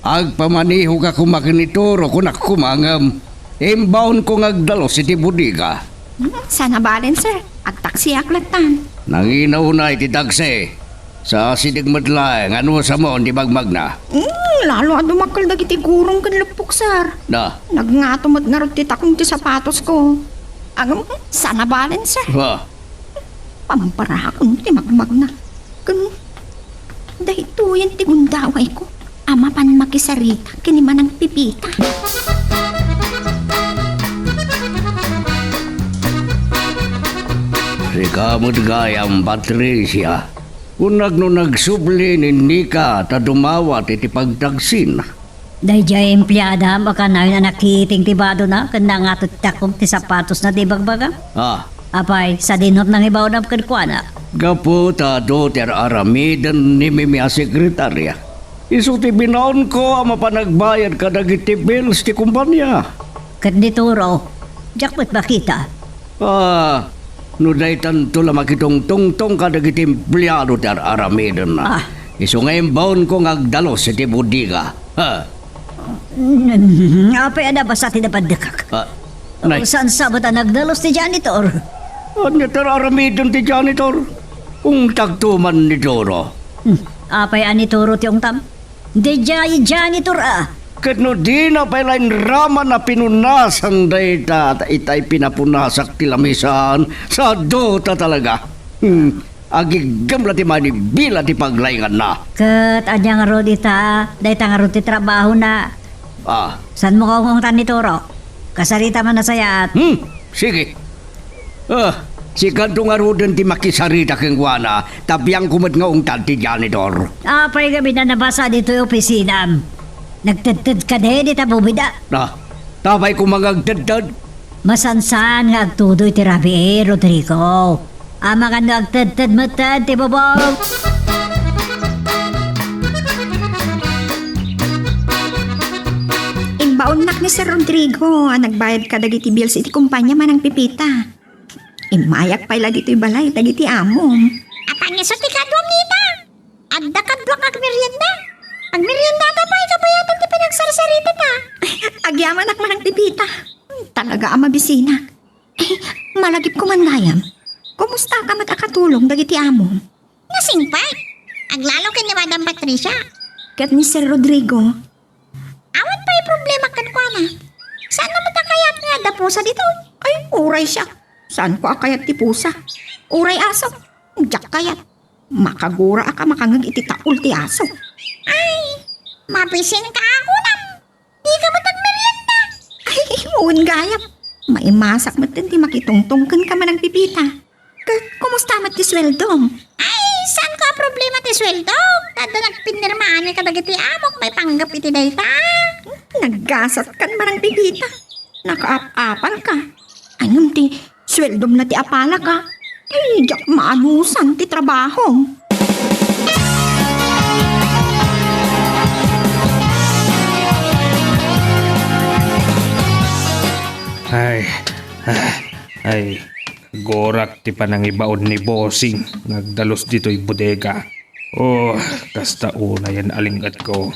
Agpamaniho ka kumakinituro kung kumangam. Imbaon ko ngagdalo si Tibudiga. Sana balen, sir. At taksi aklatan. Nanginaw na iti tagse. Sa sidigmadlaeng ano sa mo di bagmag na. Lalo ang dumakal dagiti gurong kan lupok, sir. Na, Nagngatumad nga rin titakong ti sapatos ko. Ang sana balen, sir. ha? Pamparakon ti magmag na. Kun, dahito yan ti gundaway ko. Ama pan makisarita, kiniman ang Pipita. Si kamot gayam Patricia. Unag no nagsubli ni Nika ta dumawat iti pagtagsin. Dahil dya empleyada baka na yun nakiting tibado na kanda nga takom ti sapatos na di bagbaga. Ah, Apay, sa dinot ng ibaw na kadkwana. gapo ta do ter aramidan ni Mimi a sekretarya. Isuti binaon ko ang mapanagbayad ka dagiti bills ti kumpanya. Kandituro, jakpot ba kita? Ah, no daytan tula makitong tungtong ka dagiti empleyado ter aramidan na. Ah. Isu ngayon baon ko ngagdalos iti budiga. Ha? Apay, ada ba sa tinapadakak? Ah, nay, Saan sabot ang nagdalos ni janitor? ano ter aramidan ti janitor? Kung tagtuman ni Doro. Apay, anituro tiyong tam? Di janitor Kat no di na pailain raman na pinunasan dayta at itay pinapunasak tilamisan sa dota talaga. Agigam la ti mani bila ti paglayngan na. Kat anya nga ro dita, dahi ta nga ro ti trabaho na. Ah, San mo kong tanituro? Kasarita man na sayat. sige. Si kanto nga ro din ti makisarita keng wana, tabiyang kumad nga ungtad ti janitor. Apay, gabi na nabasa dito yung opisinam. Nagtadtad ka din, di ta bumida. Na, tabay ko magagdadad. Masansan nga agtudoy ti Rabi Rodrigo. Ama ka nga agtadtad matad ti bobong. Imbaon nak ni Sir Rodrigo, nagbayad ka dagiti bills iti kumpanya man ang Pipita. Imayak pa ila dito'y balay, dagiti amom. Apan nga sa tikadwam nita. Adda kadwang ag merienda. Ang merienda ka pa ikabayatan ti pinagsarsarita ta. Agyaman nak man ang Pipita. Talaga ang mabisina. Malagip ko man ngayam. Kumusta ka matakatulong dagiti amom? Nasingpay. Aglalo kin ni Madam Patricia. Kat ni Sir Rodrigo, Awan pa problema kan ko na. Saan naman takayat nga da pusa dito? ay uray siya. Saan ko akayat ti pusa? Uray aso. Diyak kayat. Makagura ka makangag iti takul ti aso. Ay, mabisin ka ako nam. Di ka matag merienda. Ay, uwan gayap. Maimasak mo ti makitungtungkan ka man ang Pipita. Kumusta mat ti sweldom? Ay, saan ka problema ti sweldo? Kada nagpinirmaan ni kadagiti amok may panggap iti dayta. Naggasat kan man ang Pipita. Nakaap-apal ka. Anyong ti sweldom na ti apala ka. Ay, diyak maanusan ti trabaho. Ay, gorak ti panangibaon ni Bossing. Nagdalos dito'y bodega. Oh, kasta una yan alingat ko.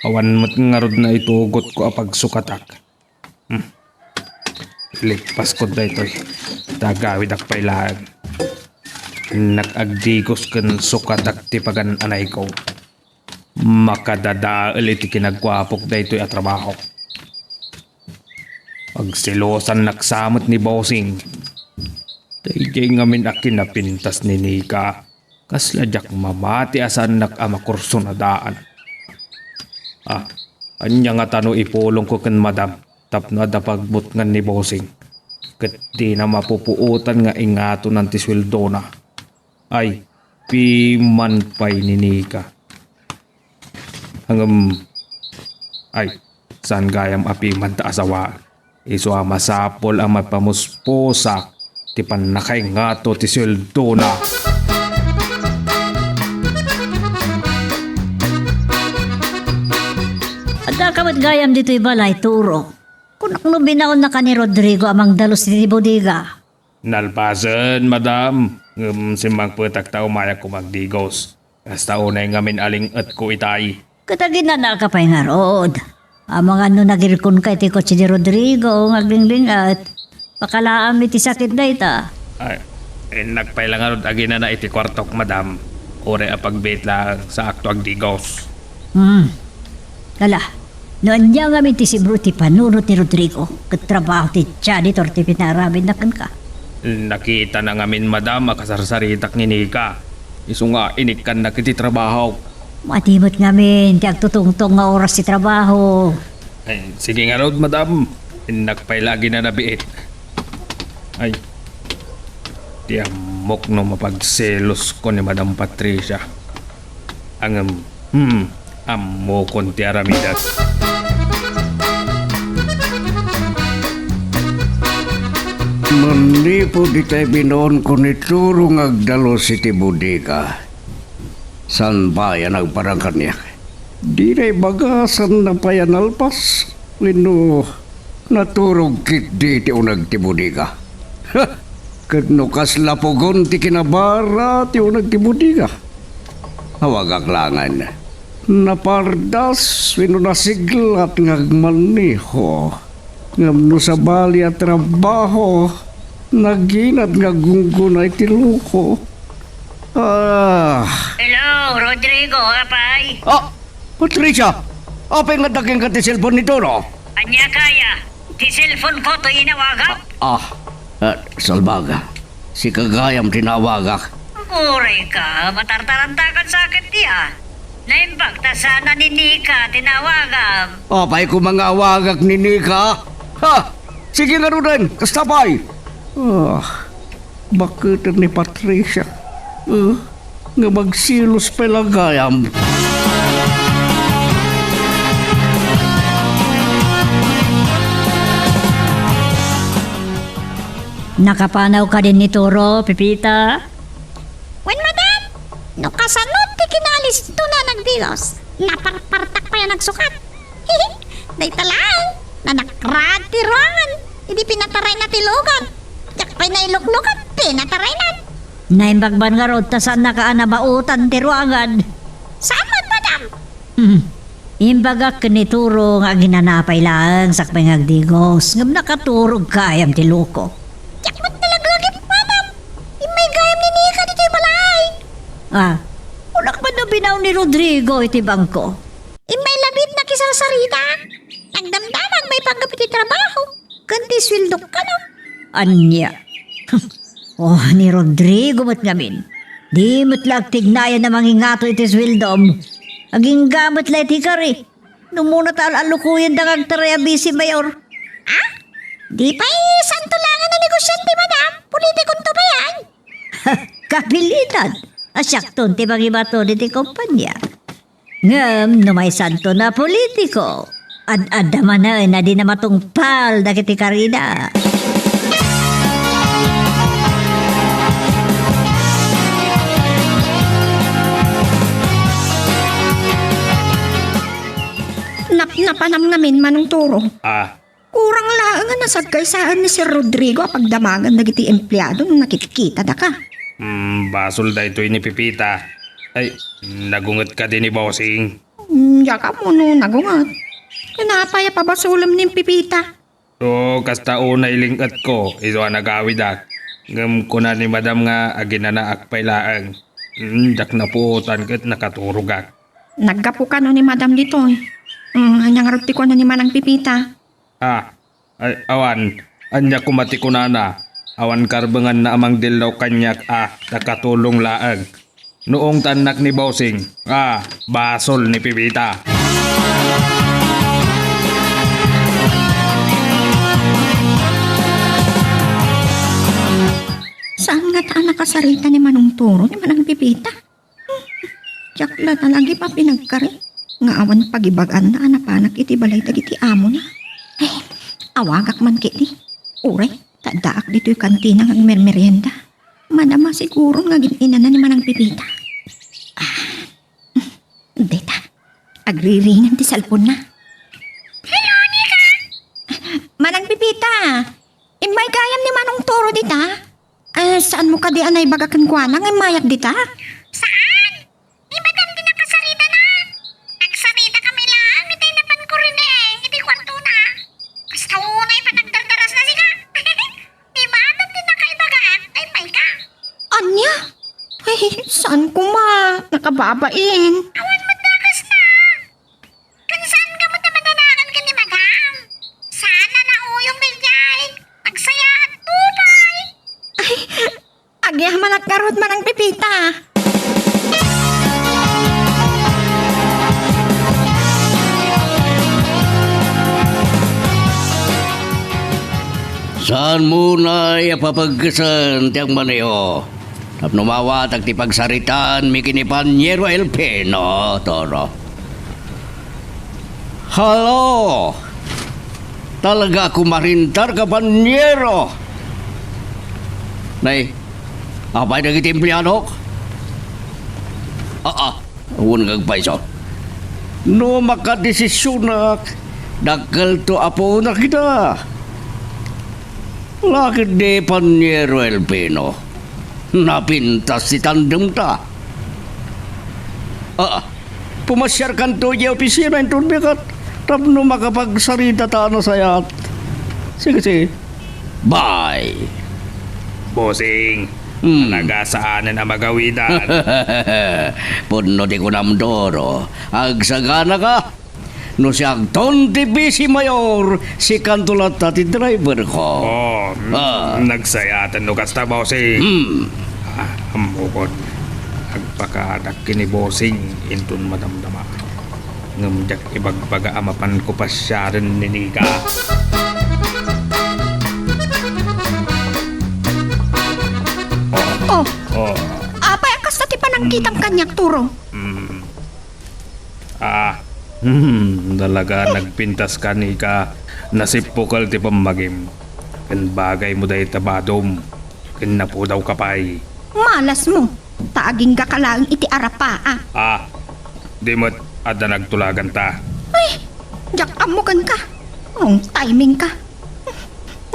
Awan mo't nga rod na itugot ko apag sukatak. Lipas ko da ito'y. Tagawid ak pailaan. Nakagdigos kan sukatak ti pagan anay ko. Makadadaal iti kinagwapok da ito'y atrabaho. Pagsilosan naksamot ni Bossing. Dayjay ngamin akin na pintas ni Nika. Kasladyak mamati asan nakamakurso na daan. Anya nga tano ipulong ko kan madam. Tapno da pagbut nga ni Bossing. Kat di na mapupuutan nga ingato ng tiswildo na. Ay, piman pa'y ni Nika. Hanggang, ay, saan gayam apiman ta asawa. Iso masapol ang mapamusposa. Tipan na kay ngato tiswildo na. Ada kamat gayam dito'y balay, turo. Kung no binaon na ka ni Rodrigo amang dalos ni Bodiga. Nalpasan, madam. Simang putak tao maya ko magdigos. Kasta unay ngamin aling at ko itay. Katagin na ka pa'y nga rod. Amang ano nagirikon kay ti kotse ni Rodrigo, ngaglingling at pakalaam iti sakit na ita. Ay, nagpailangan agi na iti kwartok, madam. Ure apagbait lang sa akto agdigos. Kala, noon niya nga ti si Bruti panunot ni Rodrigo. Katrabaho ti janitor ti pinarabin na kan ka. Nakita na ngamin, madam, makasarsaritak ni Nika. Iso nga inikan na kiti trabaho. Matimot ngamin, ti agtutungtong nga oras si trabaho. Ay, sige nga rod, madam. Nagpailagi na nabiit. Ay, di amok no mapagselos ko ni Madam Patricia. Ang, amokon ti aramidas. Manipo di tayo binoon ko ni Turong agdalo si Tibudika. San bayan agparang kanya? Di na'y bagasan na payanalpas. Wino naturog kit di ti unag Tibudika. Ha! Kadno kas lapogon ti kinabara ti unag Tibudika. Hawagak langan. Napardas wino nasiglat ngagmaniho. Ngamno sa bali at trabaho. Naginat nga gunggunay ti luko. Hello, Rodrigo, apay. Patricia! Apay nga daking ka ti cellphone nito, no? Anya kaya? Ti cellphone ko to inawagap? Salbaga. Si Kagayam tinawagak. Uray ka, matartarantakan sa akin tiya. Naimbag ta sana ni Nika tinawagam. Apay ko mga awagak ni Nika. Ha! Sige nga rin, kastapay. Bakit ni Patricia? Nga magsilos pelagayam. Nakapanaw ka din ni Turo, Pipita? Wen, madam, no kasanod ti kinalis to na nagdigos. Naparpartak pa yan nagsukat. Hihi, day talaan, na nakrad ti ruangan. Hindi pinataray na tilugan. Yak pa'y nailuklukan, pinataray na. Naimbagban nga rod, tasan nakaanabautan ti ruangan. Saan man, madam? Imbagak ni Turo nga ginanapay lang sakpay ngagdigos. Ngam nakaturog kayam ti luko. Yak mo't nalaglagip, madam. May gayam ni Nika dito yung balay. Unak man na binaw ni Rodrigo iti bangko. May labit na kisasarita. Nagdamdamag may panggapit trabaho. Ganti swildok ka no? Anya. Ni Rodrigo mat ngamin. Di mo't lag tignayan na mangingato iti swildom. Aging gamit la iti kari. Nung muna tal-alukuyan dangag taraya bisi mayor. Di pa santo langan na negosyante, madam. Politikon to ba yan? Kapilitan. Asyakton ti bagibato iti kumpanya. Ngam, no may santo na politiko. Ad-adaman na di na matungpal dagiti karida. Napanam ngamin manong Turo. Kurang lang nga nasagkaysaan ni Sir Rodrigo pagdamagan nagiti empleyado nung nakikita da ka. Basol da ito ni Pipita. Ay, nagungot ka din ni bossing. Yaka mo no nagungat. Kanapaya pa ba sulam ni Pipita? So, kasta unay lingat ko, iso ang nagawid ak. Ngam ko na ni madam nga aginanaak pailaang. Jak na puutan kat nakaturog ak. Naggapo ka no ni Madam dito eh. Anyang roti ko na ni Manang Pipita. Ay, awan, anya kumati ko na. Awan karbangan na amang dilaw kanyak nakatulong laang. Noong tanak ni bossing, basol ni Pipita. Saan nga taan nakasarita ni Manong Turo ni Manang Pipita? Jakla na lagi pa pinagkari. Nga awan pagibagan na anapanak iti balay dagiti amo na. Ay, awagak man kiti. Ure, tadaak dito yung kantina ng mermerienda. Madama siguro nga ginina na ni Manang Pipita. Deta, agriringan ti salpon na. Hello, Nika! Manang Pipita, imay gayam ni Manong Toro dita? Saan mo ka di anay bagakan kwa nang imayak dita? Saan? Di ba dam din nakasarita na? Nagsarita kami lang, itay napan ko rin iti kwarto na. Basta unay pa nagdardaras na siya. Di ba dam din nakaibagaan, ay may ka. Anya? Ay, saan ko ma? Nakababain. Awan madagas na. Kan saan ka mo naman ka ni Magam? Sana na uyong bilyay. Magsaya at tupay. Agya managkarot Manang Pipita. Saan mo na yapapagkasan tiyang maneho? Tapno mawatag ti pagsaritaan mi kinipanyero el Pino, Toro. Halo! Talaga kumarintar ka, panyero! Nay, apay na kiti empleyado? Huwag nagpaiso. No makadesisyon na dakal to apo na kita. Lakit de panyero el Pino. Napintas si tandem ta. Pumasyar kan to yung opisina yung turbikat. Tapno makapagsarita ta na sayat. Sige. Bye. Bossing, nagasaanan na magawidan. Puno di ko namdoro. Agsagana ka. No siyang tonti si Mayor, si kantulat tati driver ko. Nagsayatan no kasta bossing. Amukot. Agpakaadak kini bossing, intun madamdama. Ngamjak ibagbaga amapan ko pa siya rin ni Nika. Apay akas na ti panangkitang kanyak Turo. Dalaga nagpintas ka ni ka nasipukal ti pamagim. Kan bagay mo dahi tabadom. Kan napo daw kapay. Malas mo. Taaging gakalaang iti arapa Di mo't ada nagtulagan ta. Ay, jak amukan ka. Ang timing ka.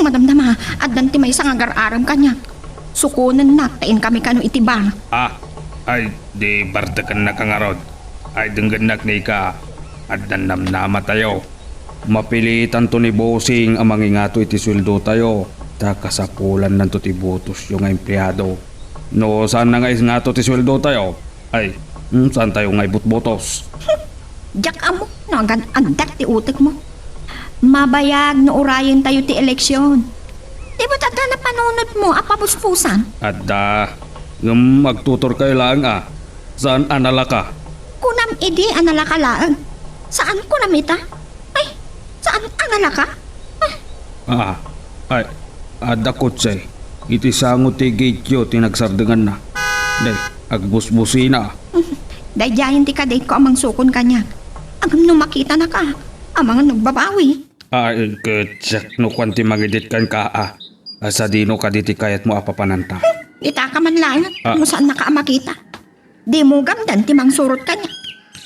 Madamdama, adan ti may sangagar-aram kanya. Sukunan na, tain kami kano itibar. Ay, di bartakan na kangarod. Ay, dengganak ni ka. Adan namnama tayo. Mapilitan to ni bossing ang mangingato iti sweldo tayo. Kasapulan ng to ti butos yung empleyado. No, saan na nga to ti sweldo tayo? Ay, saan tayo nga ibutbotos? Jak amo, nagan andak ti utek mo. Mabayag no urayan tayo ti eleksyon. Di ba tada na panunod mo apapuspusan? Adda, magtutor kayo lang Saan anala ka? Kunam idi anala ka laang. Saan kunam ita? Ay, saan anala ka? Ay, adda kotsay. Iti sangot ti gityo tinagsardengan na. Day, agbusbusina. Dayjayan ti kadate ko amang sukon kanya. Agam no makita na ka, amang nagbabawi. Ay, ketsak no kwanti magidit kan ka sa dino ka diti kayat mo apapananta. Ita ka man lang, mo saan naka makita. Di mo gamdan ti mang surot kanya.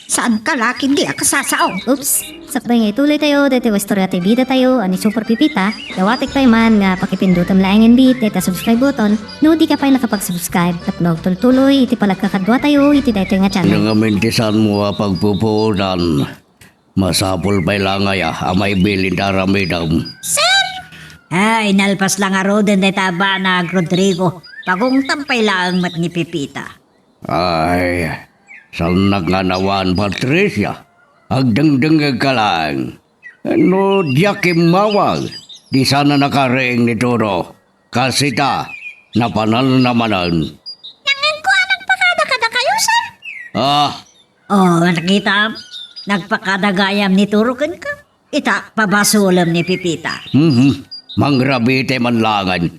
Saan ka laki di akasasaong? Oops, sakbay nga ituloy tayo, dito istorya tayo bida tayo, ani Super Pipita, dawatik pa man nga pakipindutan laing bit, dito subscribe button, no di ka pa nakapag-subscribe, at tuloy iti palagkakadwa tayo, iti dito nga channel. Yung amintisan mo pagpupunan. Masapol pa'y langay amay bilin aramidam. Ay, nalpas lang nga roden na taba na Rodrigo. Pagong tampay lang mat ni Pipita. Ay, salnak nga nawan Patricia. Agdangdangag ka lang. No, diyakim mawag. Di sana nakareeng ni Turo. Kasi ta, napanal namanan. Nangan ko anang pakada-kada kayo, sir. Ah, Oh, nakita? Nagpakadagayam ni Turukan ka. Ita, pabasulam ni Pipita. Mangrabite man langan.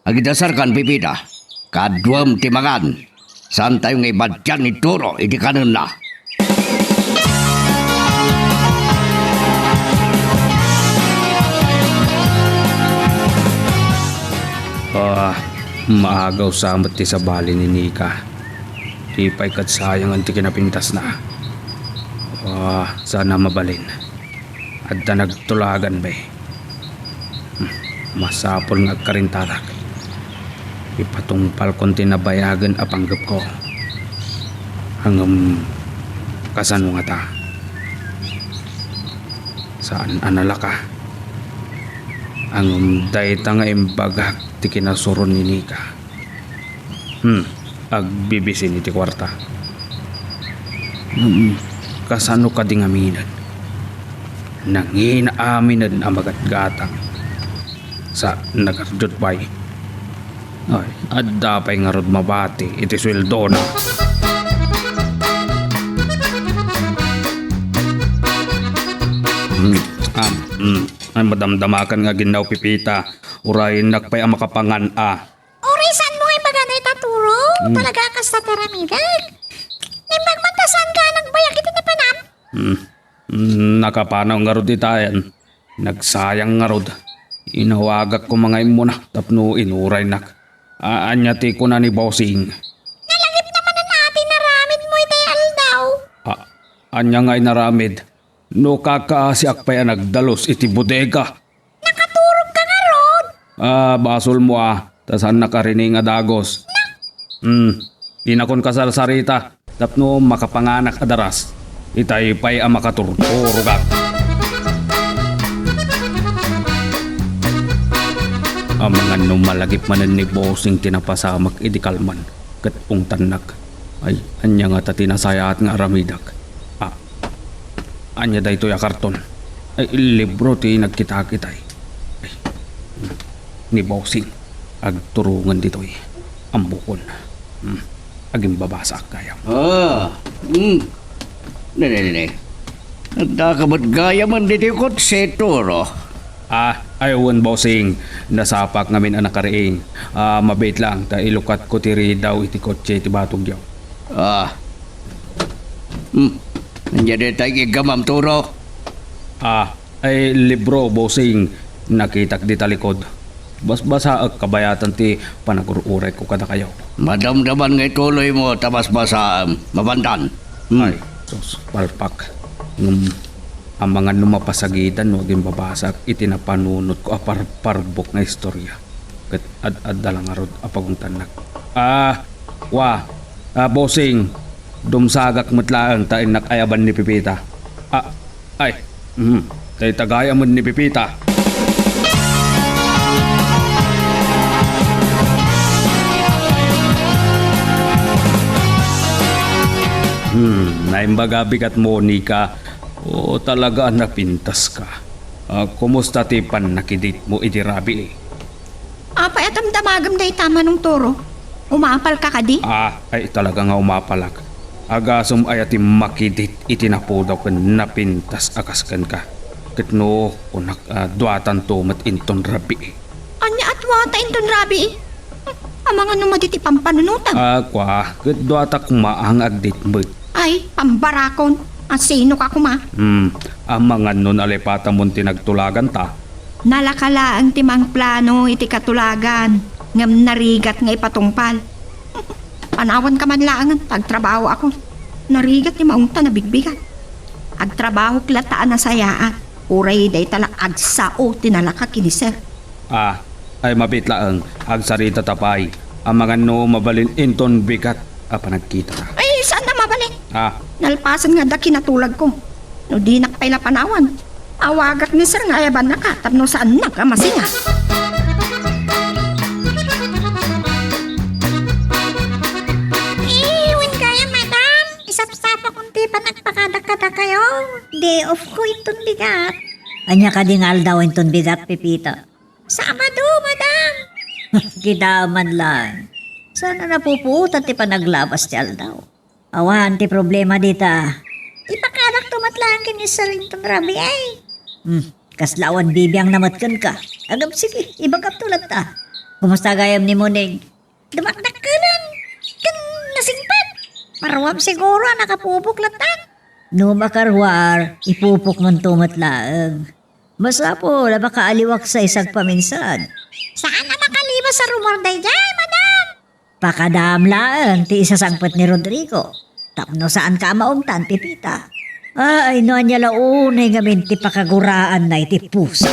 Agidasar kan Pipita. Kadwam timangan. Saan tayo nga ibadyan ni Turo, iti kanon na. Maagaw samat ti sa bali ni Nika. Di pa'y katsayang anti kinapintas na. Sana mabalin. At na nagtulagan ba masapol nga karintarak. Ipatungpal konti na bayagan apanggap ko. Hanggang kasano nga ta. Saan anala ka? Ang dayta nga imbagak ti kinasuron ni Nika. Agbibisin iti kwarta. Kasano ka ding aminan? Nanginaminan ang magatgatang sa nagardot bay. Ay, adda pa'y nga rod mabati iti sweldo na. Ay madamdamakan nga ginaw Pipita. Urayin nakpay ang makapangan Orisan mo ay baganay taturo. Talaga ka sa taramidag. Nimbagmatasan ka nagbayak iti na panam. Nakapanaw nga rod itayan. Nagsayang nga rod. Inawagak ko mga imo na tapno inuray nak. Anyati ko na ni Bossing. Nalagip naman na natin naramid mo iti aldaw. Anya nga inaramid. No kakaasiak pa yan nagdalos iti bodega. Nakaturog ka nga rod. Basol mo tasan nakarining nga dagos. Di na kon kasarsarita. Tapno makapanganak adaras. Itay pa'y ang makaturturugak. Ang mga numalagip manan ni Bossing tinapasamak idikalman. Kat tanak. Ay, anya nga tatinasayat nga aramidak. Anya daytoy karton. Ay, libro ti nagkita-kitay. Ay, ni Bossing. Agturungan ditoy. Ang bukon. Aging babasa kaya. Nene. Nagdakabat gaya man dito ko si Turo. Ayawan Bossing. Nasapak ngamin ang nakariing. Mabait lang. Ta ilukat ko tiri daw iti kotse iti batog yaw. Nandiyan tayo igamam Turo. Ay libro Bossing. Nakitak di talikod. Bas-basa ag kabayatan ti panagururay ko kada kayo. Madamdaman nga ituloy mo tabas basa mabandan. Ay, tos palpak. Ang mga numapasagitan no aging babasak itinapanunot ko parbok nga istorya. Kat ad-ad-dalang arod apagong tanak. Bossing. Dumsagak matlaang tain nakayaban ni Pipita. Tay tagayaman ni Pipita. Naimbaga bigat mo, Nika. O talaga napintas ka. Kumusta tipan nakidit mo idirabi Apa atam damagam day tama nung toro. Umapal ka kadi? Ay talaga nga umapalak. Agasum ayatim makidit itinapudaw ka napintas akaskan ka. Kitno unak duatan tumat inton rabi. Anya at wata inton rabi Ang mga numaditi pampanunutan. Kit duatak maang agdit mo. Ay, pambarakon. Sino ka kuma? Ang mga nun alipata mong tinagtulagan ta. Nalakala ang timang plano iti katulagan. Ngam narigat nga ipatungpal. Panawan ka man lang pagtrabaho ako. Narigat ni maong tanabigbigat. Agtrabaho klataan na sayaat. Uray day tala agsao tinalaka kini sir. Ay mapitlaang agsarita tapay. Ang mga no mabalin inton bigat nagkita ka. Ay, saan na mabalik? Ah, Nalpasan nga da kinatulag ko. No di nakpaila panawan. Awagak ni sir nga ayaban na ka. Tapno saan na ka masinga. Iwan kaya, madam. Isap-sapa kunti pa nagpakadakada kayo. Day off ko itong bigat. Anya ka dingal daw inton bigat, Pipita. Sabado, madam. Kidaman lang. Sana napuputan ti panaglabas ti aldaw. Awan ti problema dita. Ipakadak tumatlaan kini sa ringtong rabi ay. Kaslawan bibiyang namatkan ka. Agam sige, ibagap tulad ta. Kumusta gayam ni Munig? Dumakdak ka nun. Kan nasingpat. Marawam siguro nakapupuklatan. No makarwar, ipupok mong tumatlaang. Basta po, baka aliwak sa isang paminsan. Saan na makaliba sa rumor day jay, madam? Pakadamlaan, ti isa sangpet ni Rodrigo. Tapno saan ka maungtan, Pipita? Ay, no anya launay ngamin ti pakaguraan na iti puso.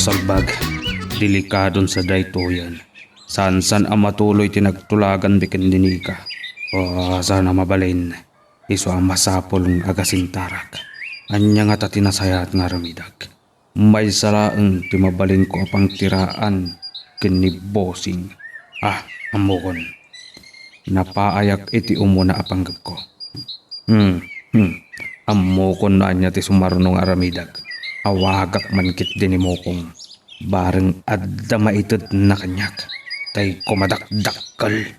masalbag. Delikadon sa daytoyan. San-san ang matuloy tinagtulagan di kandinika. O sana mabalin. Iso ang masapol ng agasintarak. Anya nga tatinasayat nga ramidag. May salaang timabalin ko apang tiraan kinibosing. Amokon. Napaayak iti umuna apanggap ko. Amokon na anya ti sumarunong aramidag. Awagak mankit din mo kong bareng adda maitod na kanyak. Tay kumadakdakkal.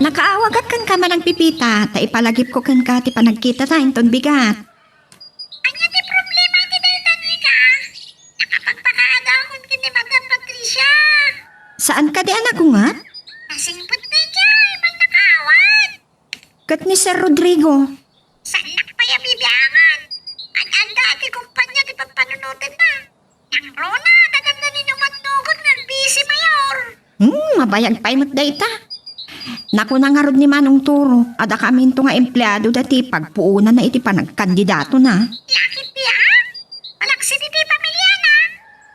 Nakaawagat kan ka man ang Pipita, ta ipalagip ko kan ka ti panagkita tayong ton bigat. Anya ti problema ti daytani ka? Nakapagpakaadahon kini Madam Patricia. Saan ka di anak ko nga? Nasingpot na jay, man nakawan. Kat ni Sir Rodrigo. Saan nakpayabibiangan? Anda ti kumpanya ti pagpanunutin na. Ang Rona, dagan na ninyo matnugon ng busy mayor. Mabayag pa imot dayta. Naku na nga rod ni Manong Turo, ada kami ito nga empleyado dati pagpuunan na iti panagkandidato na. Yakit niya? Malaksin iti pamilya na.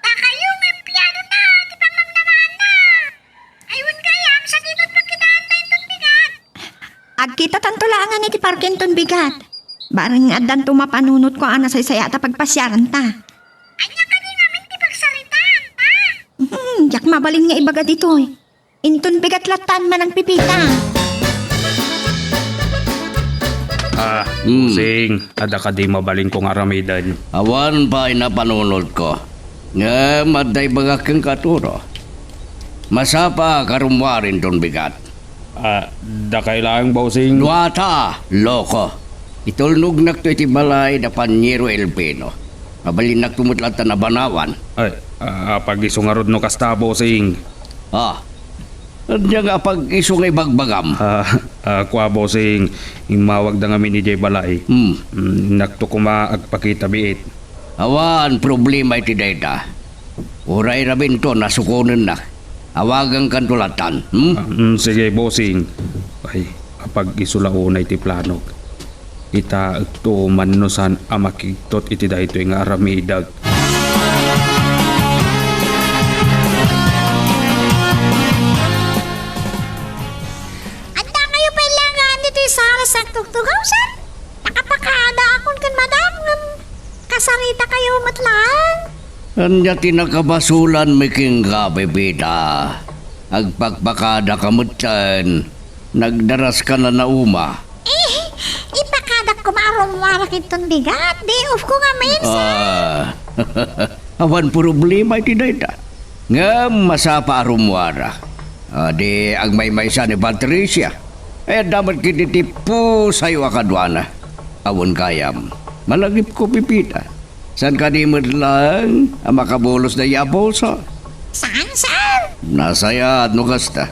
Takayong empleyado na, ti pangmamnamaan na. Ayun gayam, sa dinot pagkitaan na itong bigat. Agkita tanto langan iti parkenton bigat. Barang adan tumapanunot ko ana say sayata pagpasyaran ta. Anya ka din namin ti pagsaritaan, ha? Jak mabalin nga ibaga dito eh. Inton bigat latan man ang Pipita. Sing, ada ka di mabaling kong aramidan. Awan pa inapanunod ko. Nga maday baga kang katuro. Masapa karumwarin ton bigat. Da kailangang bosing. Duata, loko. Itulnog nak to iti balay da Panyero Elpino. Mabalin nak tumutlatan na banawan. Pag isungarod no kasta bosing. Diyan nga pag isong ibagbagam. Kwa bosing, imawag da ngamin ni Jay Balay. Nakto kuma agpakita biit. Awan, problema iti dayta. Uray rabin to, nasukunan na. Awagang kantulatan. Sige bosing. Ay, pag isulaunay ti planog. Ita ito manusan amakiktot iti dahito yung aramidag. Sa tugtugaw, sir. Nakapakada akong kan madam. Kasarita kayo matlaan. Anya tinakabasulan miking gabi, bida. Agpagpakada kamutyan. Nagdaras ka na nauma. Ipakadak ko marumwara kitong bigat. Day off ko nga minsan. Awan problema iti dayta. Nga masapa arumwara. Di agmay-maysa ni Patricia. Dapat kititipu sa'yo akadwana. Awon kayam. Malagip ko Pipita. San ka di lang ang makabulos na yapo sa? Saan, sir? Nasaya at nukasta.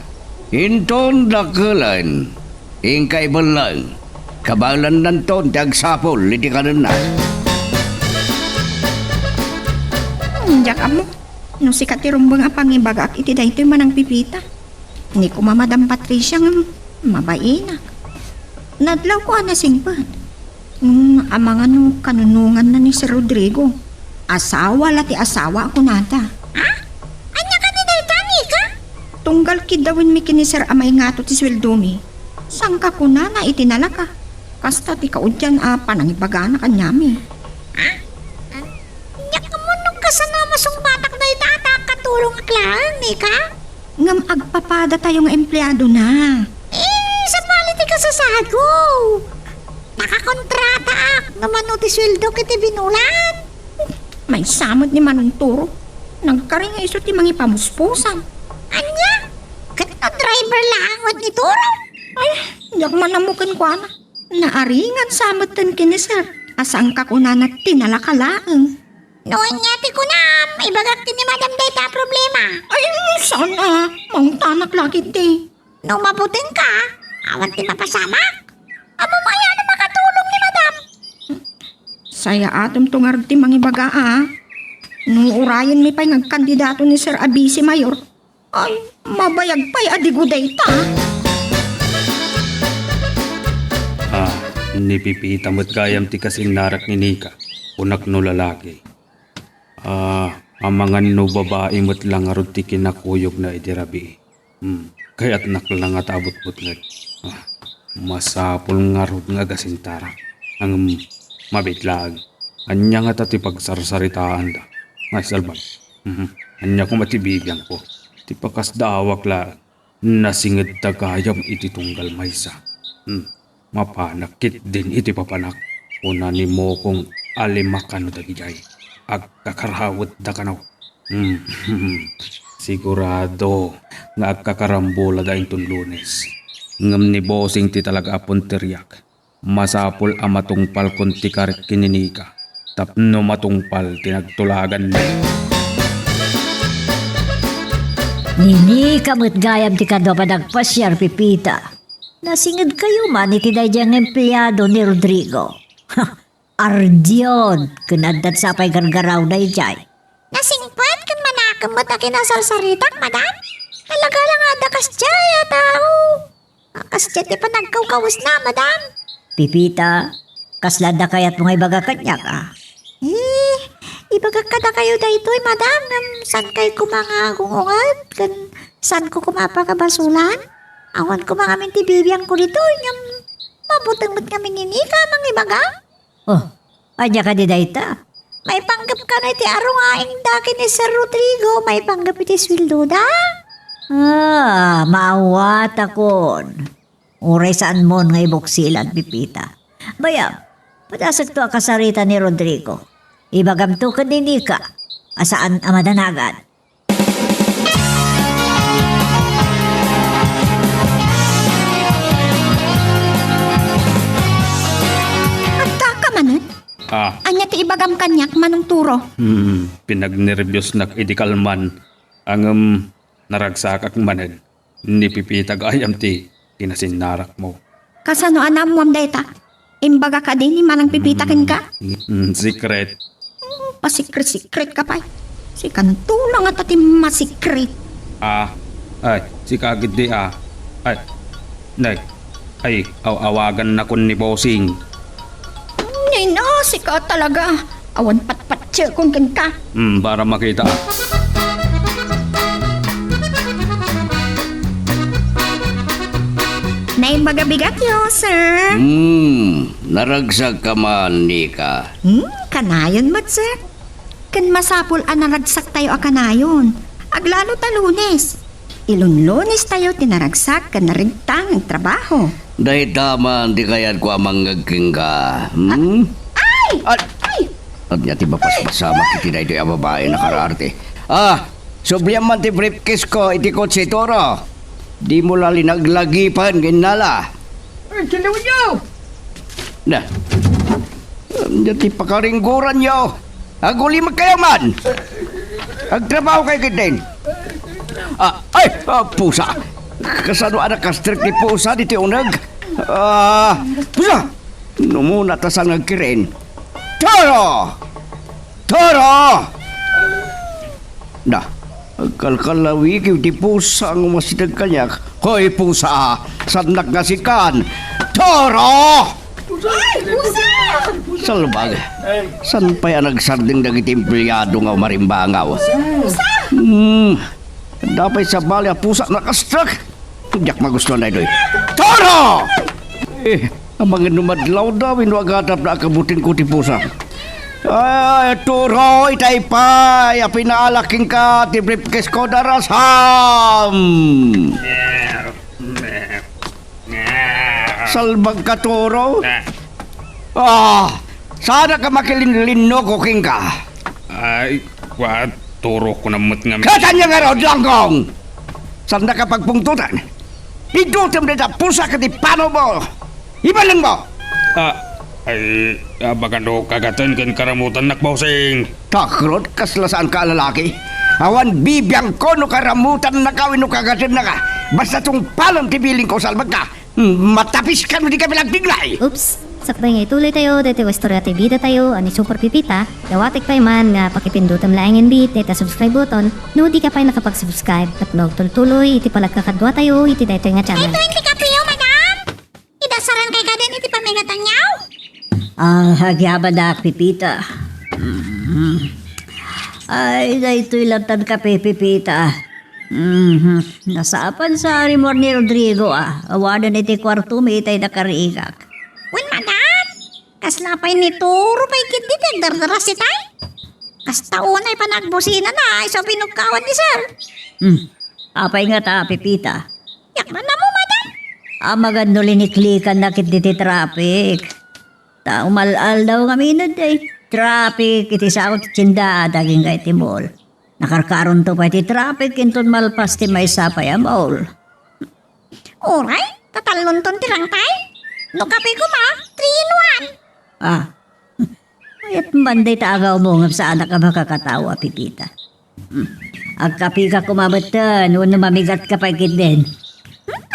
Inton dakulan. Ingkay balang. Kabalan nanton, tagsapol, liti ka na. Diyak amo. No si katirumbang apang ibagak iti daytoy manang pipita. Ni ko Madam Patricia nga mabainak. Nadlaw ko ana singpad. Amang ano kanunungan na ni Sir Rodrigo. Asawa lati asawa ako nata. Anya ka ni Daytani ka? Tunggal kidawin mi kini Sir amay nga to ti sweldo mi. Sangka ko na itinala ka. Kasta ti kaudyan panangibaga na kanyami. Nya ka mo nung kasana masungbatak na itata katulong aklaan ni ka? Ngam agpapada tayo nga empleyado na. Sa paliti ka sa sahad ko. Nakakontrata naman no ti sweldo kiti binulan. May samot ni Manong Turo. Nagkaring nga iso ti mangi pamuspusan. Anya? Kat na driver lang ni Turo. Ay, yak manamukan ko ana. Naaringan samot tan kini Sir. Asang ka kuna na tinalakalaang. Noon nga ti ko na, ibagak ti ni Madam Dayta problema. Ay, sana. Maong tanak lagi ti. No mabuting ka, awan ti mapasamak. Amo maya na makatulong ni Madam. Saya atom tungar ti mangibaga Nung urayan mi pa'y ngagkandidato ni Sir Abisi Mayor. Ay, mabayag pa'y adigo dayta. Nipipita mo't gayam ti kasing narak ni Nika. Unak no lalaki. Amangan no babae mo't lang arod ti kinakuyog na idirabi. Kaya't naklang at abot-bot nga. Masapol nga rod nga gasintarak. Ang mabitlag. Anya nga ti pagsarsaritaan da. Ngay salbag. Anya ko matibigyan ko. Ti pakas dawak lang. Nasingid ta gayam iti tunggal maysa. Mapanakit din iti papanak. Una ni mo kong alimakan da gijay. Agkakarawat da kanaw. Sigurado nga agkakarambola da intong Lunes. Ngam ni bossing ti talaga apon teriyak. Masapol amatungpal kon ti karit kininika. Tapno matungpal tinagtulagan ni. Nini kamot gayam ti kadwa pa nagpasyar pipita. Nasingid kayo man iti dadyang empleyado ni Rodrigo. Ardiyon, kunadat sa pa'y gargaraw na ijay. Nasingpad kan manakamot na kinasarsaritak, Madam. Talaga lang ada kasjaya tao. Kasjaya ti pa nagkawkawas na, Madam. Pipita, kaslada kaya't mga ibaga kanyak Ibagak ka na kayo daytoy, Madam. San kayo kumangagungungan? San ko kumapakabasulan? Awan ko mga mintibibiyang ko dito. Mabutang mo't kami ninika, mga ibaga. Oh, anya ka di dayta? May panggap ka na iti arungaing daki ni Sir Rodrigo. May panggap iti sweldo da. Maawat akon. Uray saan mo nga ibuksilan, Pipita. Bayam, padasag to akasarita ni Rodrigo. Ibagam to ka din ka. Asaan amadanagan? Anya ti ibagam kanyak Manong Turo. Pinagnervyos nak idikalman ang naragsakak manag. Nipipitag ayam ti kinasinarak mo. Kasano anam mo dayta? Imbaga ka din ni Manang pipitakin ka? Secret. Pasikret ka pa. Si kantulang at ati masikret. Ay, si kagid di Ay, awagan na kun ni bossing. Nina, si ka talaga. Awan pat-patse kung ka. Para makita. Naimbaga-bigat yo, sir. Naragsak ka man, Nika. Kanayon mat, sir. Kan masapul naragsak tayo kanayon. Aglalo ta Lunes. Lunes tayo tinaragsak kan narigtang ang trabaho. Dahil taman, di kayan ko amang ngagking ka. Ay! At niya ti mapasama kiti na ito yung babae na kararte. Sobrang man ti briefcase ko, iti kotse Toro. Di mo lali naglagipan, ginala. Ginawa niyo! Na, niya ti pakaringguran niyo. Aguli magkayaman. Agtrabaho kayo kitin. Pusa. Kasano anak ka strict ni pusa, di ti unag. Pusa! Numuna ta sa nagkirin. Toro! Toro! Da, kalkalawi kiw di pusa ang masidag kanyak. Hoy pusa, sanak nga si Kan. Toro! Salbag, san pa yan nagsarding dagiti empleyado nga marimbangaw? Dapay sa balya pusa nakastrak. Diyak magusto na ito. Toro! Ang mga numadlaw daw, inuagatap na akabutin ko ti pusa. Ay, Toro, itay pa. Pinaalaking ka, ti briefcase ko darasam. Salbag ka, Toro. Sana ka makilinlino ko, king ka. Ay, turo ko na nga. Katanya nga raw, langgong! Saan na ka pagpungtutan? Idutom na pusa ka di pano mo! Ibalang mo! Baka do kagatan kan karamutan nakbosing. Takrot, kaslasaan ka lalaki. Awan bibiyang ko no karamutan na kawin no kagatan na ka. Basta tong palam tibiling ko salbag ka. Matapis ka no di ka bilagbiglay. Oops! Sakbay nga ituloy tayo, dito Istorya TV da tayo, ani Super Pipita, dawatik pa man nga pakipindutan laing beat, dito subscribe button, no di ka pa nakapag-subscribe, at tuloy iti palagkakadwa tayo, iti dito nga channel. Hindi ka tuyo, madam. Idasaran kay ka din iti pamingatan niyaw. Hagyabadak, Pipita. Ay, dahito'y lantad ka, Pipita. Nasaapan sa arimor ni Rodrigo, awanan iti kwarto, may itay nakariigak. Wen, madam. Kaslapay ni Turo pa'y kiti dardara si tay. Kas taon ay panagbusina na ay sa pinugkawan ni sir. Apay nga ta, Pipita. Yak man na mo, madam. Magando liniklikan na kit diti traffic. Ta umalal daw kami na day. Traffic, iti sakot tsinda, daging ka iti mall. Nakarkaron to pa iti traffic, inton malpas ti may sapay a mall. Oray, tatalon ton tirang tay. No kape ko ma, 3 in 1. Ayat manday ta agaw mo ngam sa anak ka makakatawa, Pipita. Agkapi ka kumabatan, uno mamigat ka pa ikit din.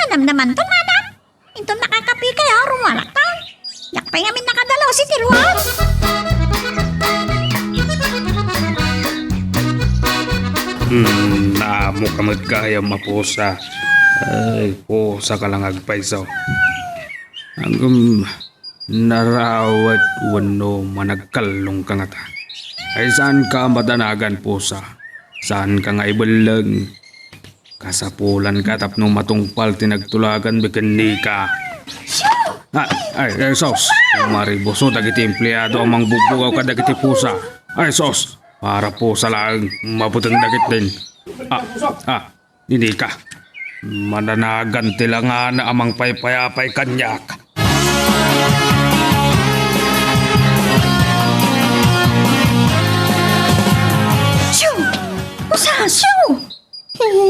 Anam naman to, madam. Ito nakakapi kayo, rumalak ta. Yak pa ngamin nakadalaw si Tiruan. Naamo ka magkaya mapusa. Ay, pusa ka lang agpaisaw. Hanggang narawat wano managkalong ka nga ta. Ay saan ka madanagan pusa? Saan ka nga ibalang? Kasapulan ka tapno matungpal tinagtulagan bikin ni ka. Ay, sos. Mariboso dagiti empleyado ang mangbubugaw ka dagiti pusa. Ay, sos. Para pusa lang mabutang dagit din. Hindi ka. Mananagan tila nga na amang paypayapay kanyak.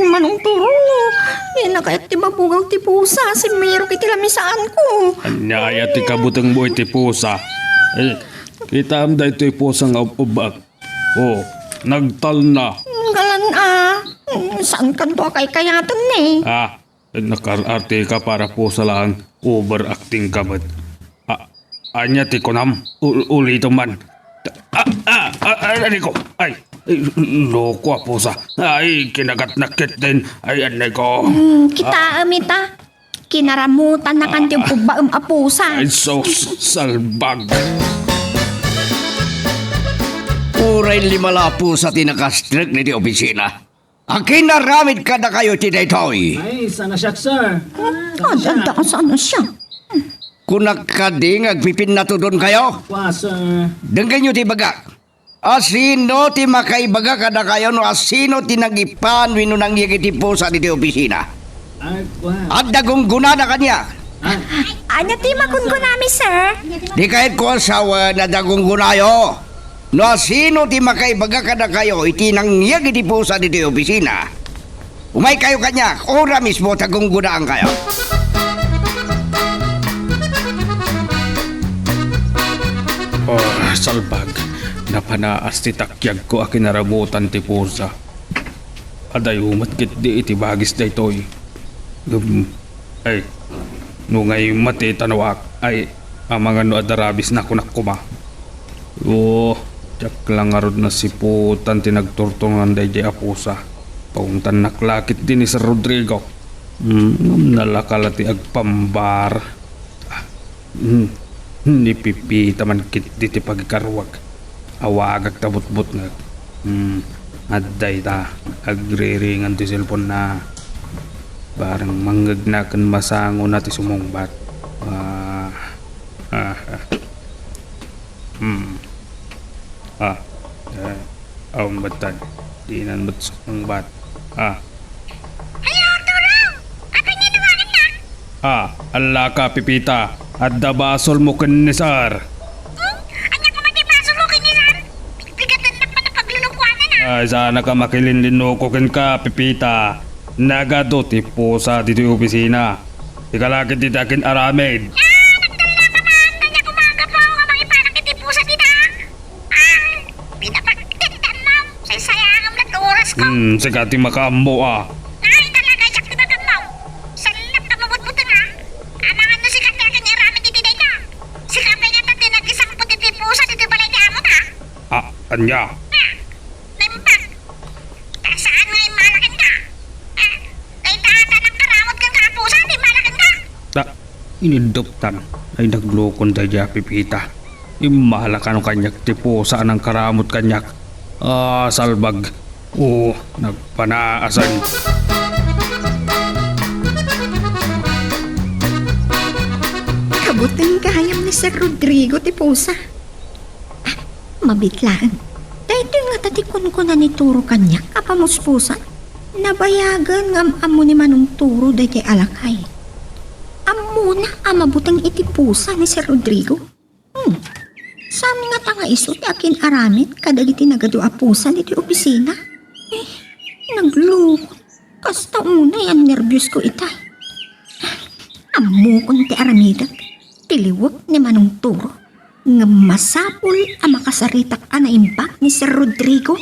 Manong Turo, nakayat ti mabugaw ti pusa, si Mero kiti lamisaan ko. Anyaya ti kabutang mo iti pusa. Kita am da ito'y pusa nga ubak. Nagtal na. Galan saan kanto kay kayatan ni? Nakararte ka para pusa lang overacting ka ba't? Anya ti konam, ulito man. Ano ko? Ay, loko pusa. Ay, kinagat-nakit din. Ay, anay ko. Kita amita. Kinaramutan na kanti ubaam a pusa. Ay, sos, salbag. Uray limala pusa tinakastrik ni di opisina. Akin naramid ka na kayo tinaytoy. Ay, sana siya, sir. Adanda sana siya. Kunak ka di agpipin na to doon kayo. Wa, sir. Denggan nyo ti bagak. Asino ti makaibaga ka na kayo no asino ti nagipan wino nang yagiti pusa di opisina. Ay, wa. At dagong guna na kanya. Anya ti makunko nami, sir? Di kahit ko asawa na dagong gunayo. No asino ti makaibaga ka na kayo iti nang yagiti pusa di opisina. Umay kayo kanya, ora mismo tagong gunaan kayo. Salbag. Napanaas ti takyag ko a kinaramutan ti pusa. Aday umat kit di iti bagis da ito'y. Ay, No ngay mati tanawak ay mga no adarabis na kunak kuma. Tsak lang arod na siputan tinagturtungan day di apusa. Paungtan naklakit din ni Sir Rodrigo. Nalakalati agpambar. Ni pipi taman kit diti pagkarwag. Awagag tabutbut nga. Adday ta. Agriringan ti cellphone na. Barang manggagnakan masango na ti sumungbat. Awan batan. Di nan ba't sumungbat. Hello, Turo! Ako niya nawagan na. Ala ka pipita. Adda basol mo kanisar. Anya ko matipasok mo kinisan. Bigatan na pa na paglulukwanan na. Sana ka makilinlino ko ken ka pipita. Nagado ti pusa dito yung opisina. Ikalakit ti takin aramid. Nagdala ka man. Kanya kumaga po nga mga ipanakitipusa dita. Pinapagtindan mo. Say-sayangam na oras ko. Sigati makambo Ay, talaga siyak di ba mo? Salap ka mabutbutan ha? Amangan no si Katya kanya ramen titiday ka. Si Kapay nga tati nag-isang putitipusa dito balay di amot ha? Anya. Naimpag. Saan nga yung malaking ka? Naitahata ng karamot kang kapusa, di malaking ka. Ininduptan ay naglukon tayo pipita. Imala ka no kanyak ti pusa ng karamot kanyak. Salbag. Nagpanaasan. Kabuting kayam ni Sir Rodrigo ti pusa. Mabitlaan. Dahil nga tatikon ko na ni Turo kanya kapamos pusa. Nabayagan ng amo ni Manong Turo day kay alakay. Amo na amabutang iti pusa ni Sir Rodrigo. Saan nga tanga iso ti akin aramit kadagiti nagadua pusa diti opisina. Nagloko. Kasta una yan nervyos ko itay. Amo kong ti aramidag. Tiliwag ni Manong Turo. Nga masapul ang makasaritak na imbak ni Sir Rodrigo.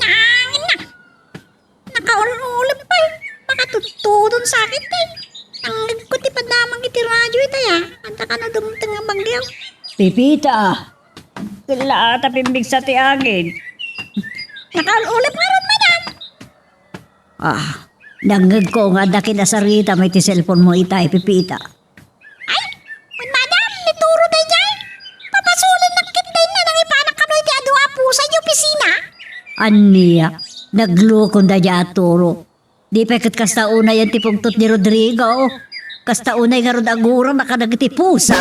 Nangin na. Nakaululap pa eh. Makatutudon sa akin eh. Ang ko ti padamang iti radyo ito ya. Anta ka na dumtang nga banggaw. Pipita, kala tapimbig sa tiagin. Nakaululap nga ron, madam. Nangag ko nga da kinasarita may ti cellphone mo itay, Pipita. Ay, madam, nituro tayo dyan. Papasulan ng kitay na nang ipanak kanoy ti adwa pusa yung opisina. Aniya, naglukon da dya aturo. Di peket kasta una yan tipungtot ni Rodrigo. Kasta unay nga rod aguro nakanagiti pusa.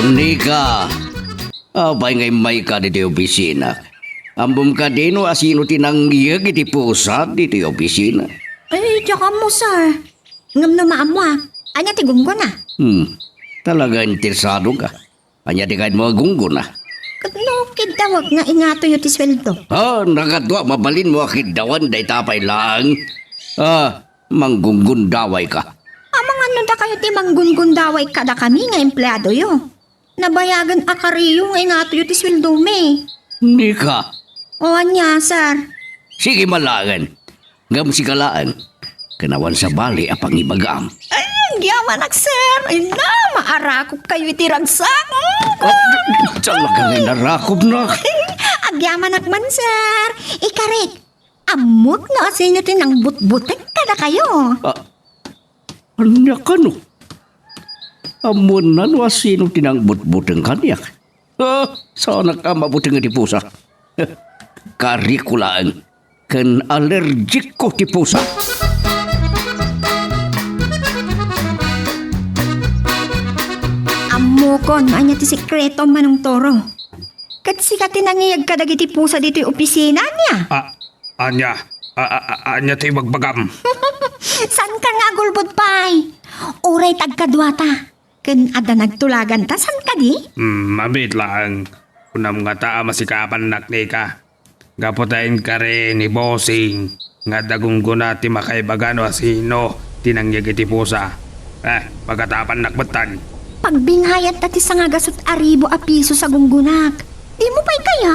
Nika. Apay ngay may ka dito opisina. Ambom ka dino asino tinangyag iti pusa dito opisina. Ay, tsaka mo, sir. Ngam na maamo Anya ti gunggo na. Talaga interesado ka. Anya di kahit mga gunggo na. Katno, kidawag nga ingato yung ti sweldo. Nagadwa mabalin mo akidawan day tapay lang. Manggunggun daway ka. Amang ano da kayo ti manggungundaway kada kami nga empleyado yo. Nabayagan akariyo nga ingato yung ti sweldo me. Nika. O anya, sir. Sige malangan. Ngam si kalaan. Kanawan sa bali apang ibagam. Ay, yaman sir. Ay na, maarakop kayo itiragsak. Talaga ngay narakop na. Agyaman man, sir. Ikarik, amot na asin nyo tinang butbutek kada kayo. Anya ka no? Amon na no asino tinangbut-buteng kanyak. Sana ka mabuti nga di pusa. Karikulaan. Kan allergic ko ti pusa. Amukon, anya ti sekreto Manong Toro. Kat sika tinangiyag kadagiti pusa dito yung opisina niya. Anya tayo magbagam. San ka nga gulbod pay? Uray tagkadwata. Ken ada nagtulagan ta, san ka di? Mabit lang. Unam nga taa masikapan nakni ka. Gapotayin ka rin ni bossing. Nga dagunggo na ti makaibagano asino tinangyag iti pusa. Pagkatapan nakbatan. Pagbingayat dati sa nga gasot aribo a piso sa gunggunak. Di mo pa'y kaya?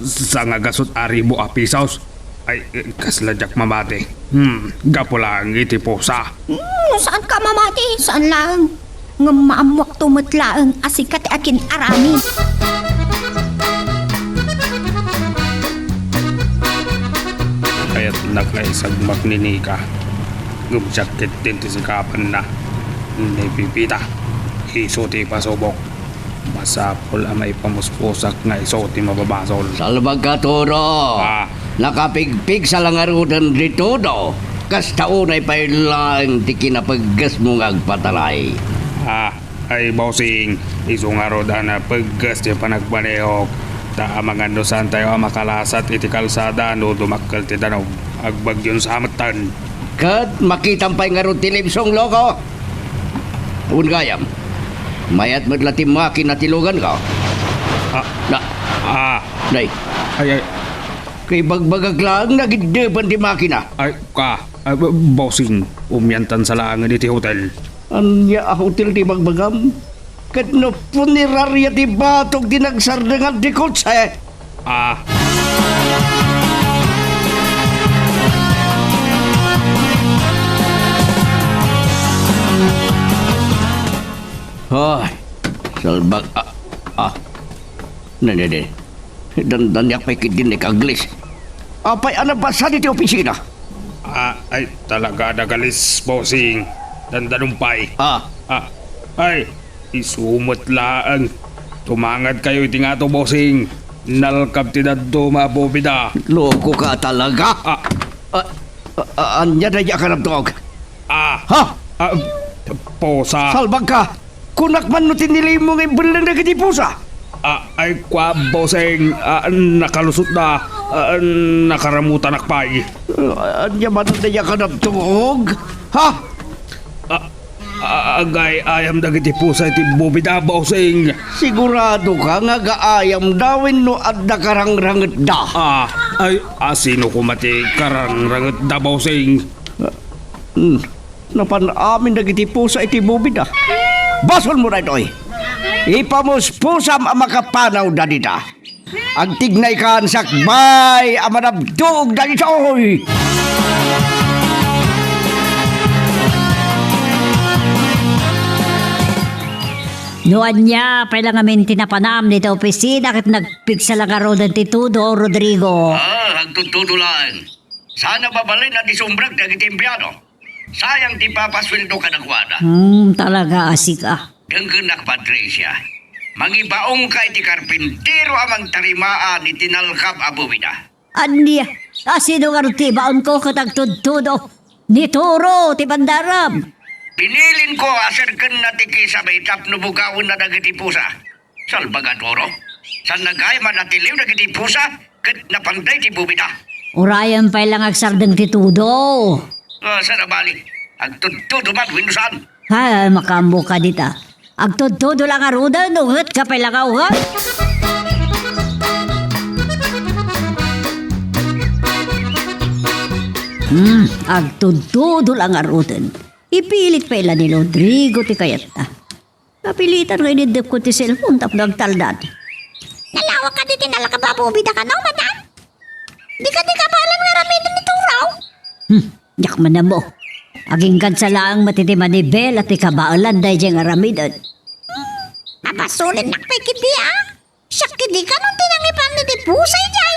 Sa nga gasot aribo a pisos. Ay, kasladyak mamate. Gapo lang iti pusa. Saan ka mamati? Saan lang? Nga maamwak tumutlaang asikat akin arami. Kaya't naglaisag magninika. Gumsakit din ti sikapan na. Nipipita. Isuti pasubok. Masapol ang may pamuspusak nga isuti mababasol. Salbag ka, Toro. Nakapigpig sa langarudan dito, do. Kasta unay pa lang ti kinapaggas mong agpatalay. Ay bossing. Isungarodan na paggas ti panagbanehok. Ta mga dosan tayo makalasat iti kalsada no dumakkel ti danog. Agbagyon sa amatan. Kat makitang pa'y nga ron telebisong loko. Un gayam. Mayat madlatim makin na tilugan ka. Day. Ay. Kay bagbagag lang nagideban di makina. Bossing. Umyantan sa langan iti hotel. Anya a hotel di bagbagam. Kat no punerarya di batog di nagsardangan di kotse. Hoy, salbag. Nene. Dandanyak pa'y kidin ni kaglis. Apay ano ba sa dito opisina? Ay talaga nagalis, bossing. Dandanumpay. Ay, isumot laang. Tumangad kayo iti nga to, bossing. Nalkab ti dadto mabobida. Loko ka talaga. Anya na yakan ang tog. Posa. Salbag ka. Kunak man no tinili mo ng bulan na katipusa. Ay kwa, bossing. Nakalusot na. Nakaramutan akpay. Anya man na yakan ang tog. Agay ayam dagiti pusa iti bubida, bossing. Sigurado ka nga gaayam dawin no at nakarangranget da. Sino kumati karangranget da, bossing? Napanamin dagiti pusa iti bubida. Basol mo na ito'y. Ipamuspusam ang makapanaw da dita. Ang tignay ka ang sakbay ang manabdog da dito'y. Noan niya, pala nga minti na panam dito opisina kat nagpigsa lang ka ron ng titudo, Rodrigo. Hagtutudulan. Sana babalin na di sumbrag na kitimpiano. Sayang ti papasweldo ka nagwada. Talaga asik ah. Gangganak, Patricia. Mangibaong ka iti karpintero amang tarimaan ni tinalkap abubida. Anya, sino nga ron tibaon ko katagtudo? Ni Toro, ti Bandaram. Pinilin ko asarkan na tiki sa may tapno bugawin na dagiti pusa. Salbaga, Toro. San nagay man natiliw dagiti pusa, kat napanday ti bubida. Urayan pa lang agsardeng titudo. Sa nabali, agtutudo man winusan. Makambo ka dita. Agtudo lang arudan, ungat ka pa lang uhat. Agtudo lang arudan. Ipilit pa ila ni Rodrigo ti kayat na. Kapilitan ko inidip ko ti cellphone tap nagtaldad. Nalawak ka di tinalakababubida ka no, madam? Di ka palan nga ramidan ni Turaw? Yak man na mo. Aging kansa lang matitiman ni Bel at ikabaalan dahil diyang aramidan. Mabasulin nakpay kidi Siya kidi ka nung tinangipan ni di pusay jay.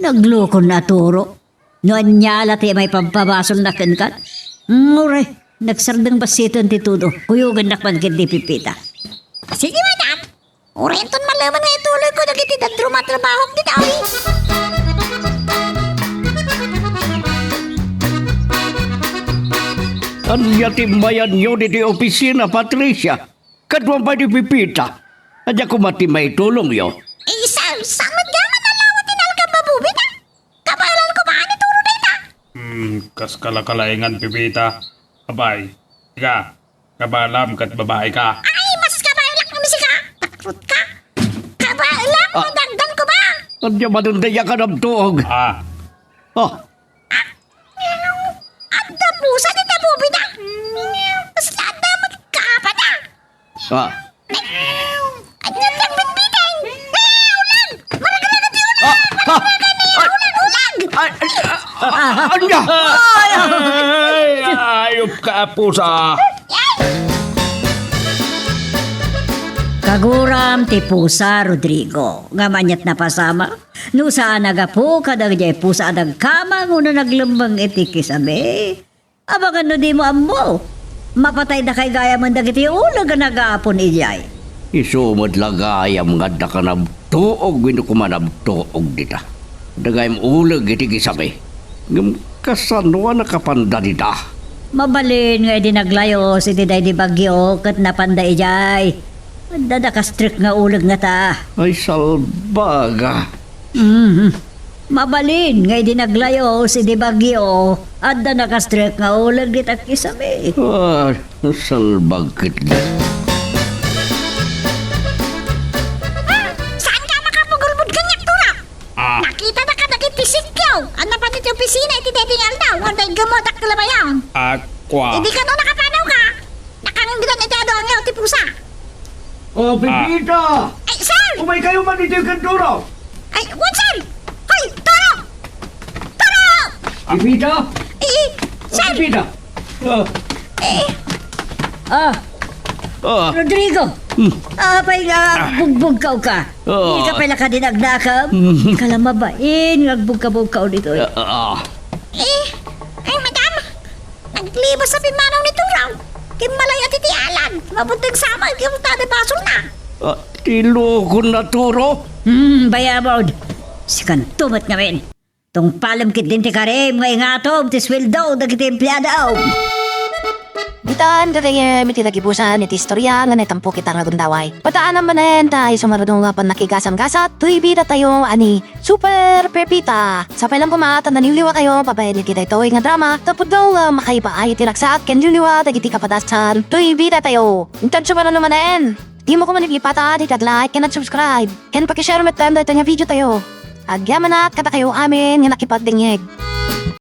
Nagloko na Toro. Noon niya lati may pampabasol na kankat. Nguray, nagsardang basiton ti Tudo. Kuyugan nakman kindi pipita. Sige, madam. Orienton malaman nga ituloy ko dagiti dadro matrabahog di dawi. Anya timbayan nyo di opisina, Patricia. Kadwang pa di pipita. Adya ko mati may tulong yo. Sangat gaman nalawat tinalakang babubida. Kabalan ko maan ituro na ita. Kas kalakalaingan pipita. Abay. Ika, kabalam kat babae ka. Ay, mas kabailak na misika. Takrut ka. Kabailak mo dagdan ko ba? Adya madundaya ka ng tuog. Ang tapusa ni tabubida. Ah. Ano lang bitbitin? Ulan! Maragalagat yung ulan! Ulan! Anya! Ay, ayop ka, pusa! Kaguram ti pusa, Rodrigo. Nga manyat na pasama. No saan nagapo kadag jay pusa adag kamang uno naglembang iti kisabi. Abangan no di mo ammo. Mapatay na kay gaya man dagiti ulo nga nagaapon ijay. Isumad lagayam nga da ka nabtuog wino kumanabtuog dita. Dagayam ulag iti kisabi. Ngam kasanwa nakapanda dita. Mabalin nga di naglayo si Diday di Bagyo kat napanda ijay. Dada ka strict nga ulag nga ta. Ay salbaga. Mabalin nga di naglayo si di Bagyo at da nakastrek nga ulag di takisami. Ah, salbag kitli. Saan ka makapugulbud ganyan, Tura? Nakita na ka nag-ipisik yaw. Ano pa dito yung pisina, iti dating aldaw. Wala yung gamot at kalabayan. Aqua. Hindi ka no nakapanaw ka. Nakanggilan iti ado ang yaw, ti pusa. Oh, Pepita! Ay, sir! Umay kayo man dito yung kanduro! Ay, what, sir? Hoy, Toro! Toro! Pepita! Sir! Pepita! Rodrigo! Apay nga bugbog ka ka. Hindi ka pala ka dinagnakam. Kalamabain nga bugbog-bugkaw dito. Ay, madam! Naglibos sa pimanaw ni Turaw. Kimalay at itialan. Mabuting sama, yung tade basol na. Tilokon na turo! Bayabod. Sikan tumat ngamin. Tong palamkit din ti karim nga ingatog ti sweldo dagiti empleyado. Bitan, dere miti nagibusan iti istorya nga netampo kita nga gundaway. Pataan naman tayo sumaradong nga pan nakigasam-gasat, tuy bida tayo ani Super Pepita. Sa pailang kumatan naniliwa kayo, pabayad kita ito nga drama, tapos daw makaipaay tiraksak, ken liliwa, dagiti kapadasan, tuy bida tayo. Intan sumaran naman di mo ko manipipata, di tag-like, ken at subscribe, ken pakishare met time dahil nga video tayo. Agyaman na kata kayo amin nga nakipagdingig.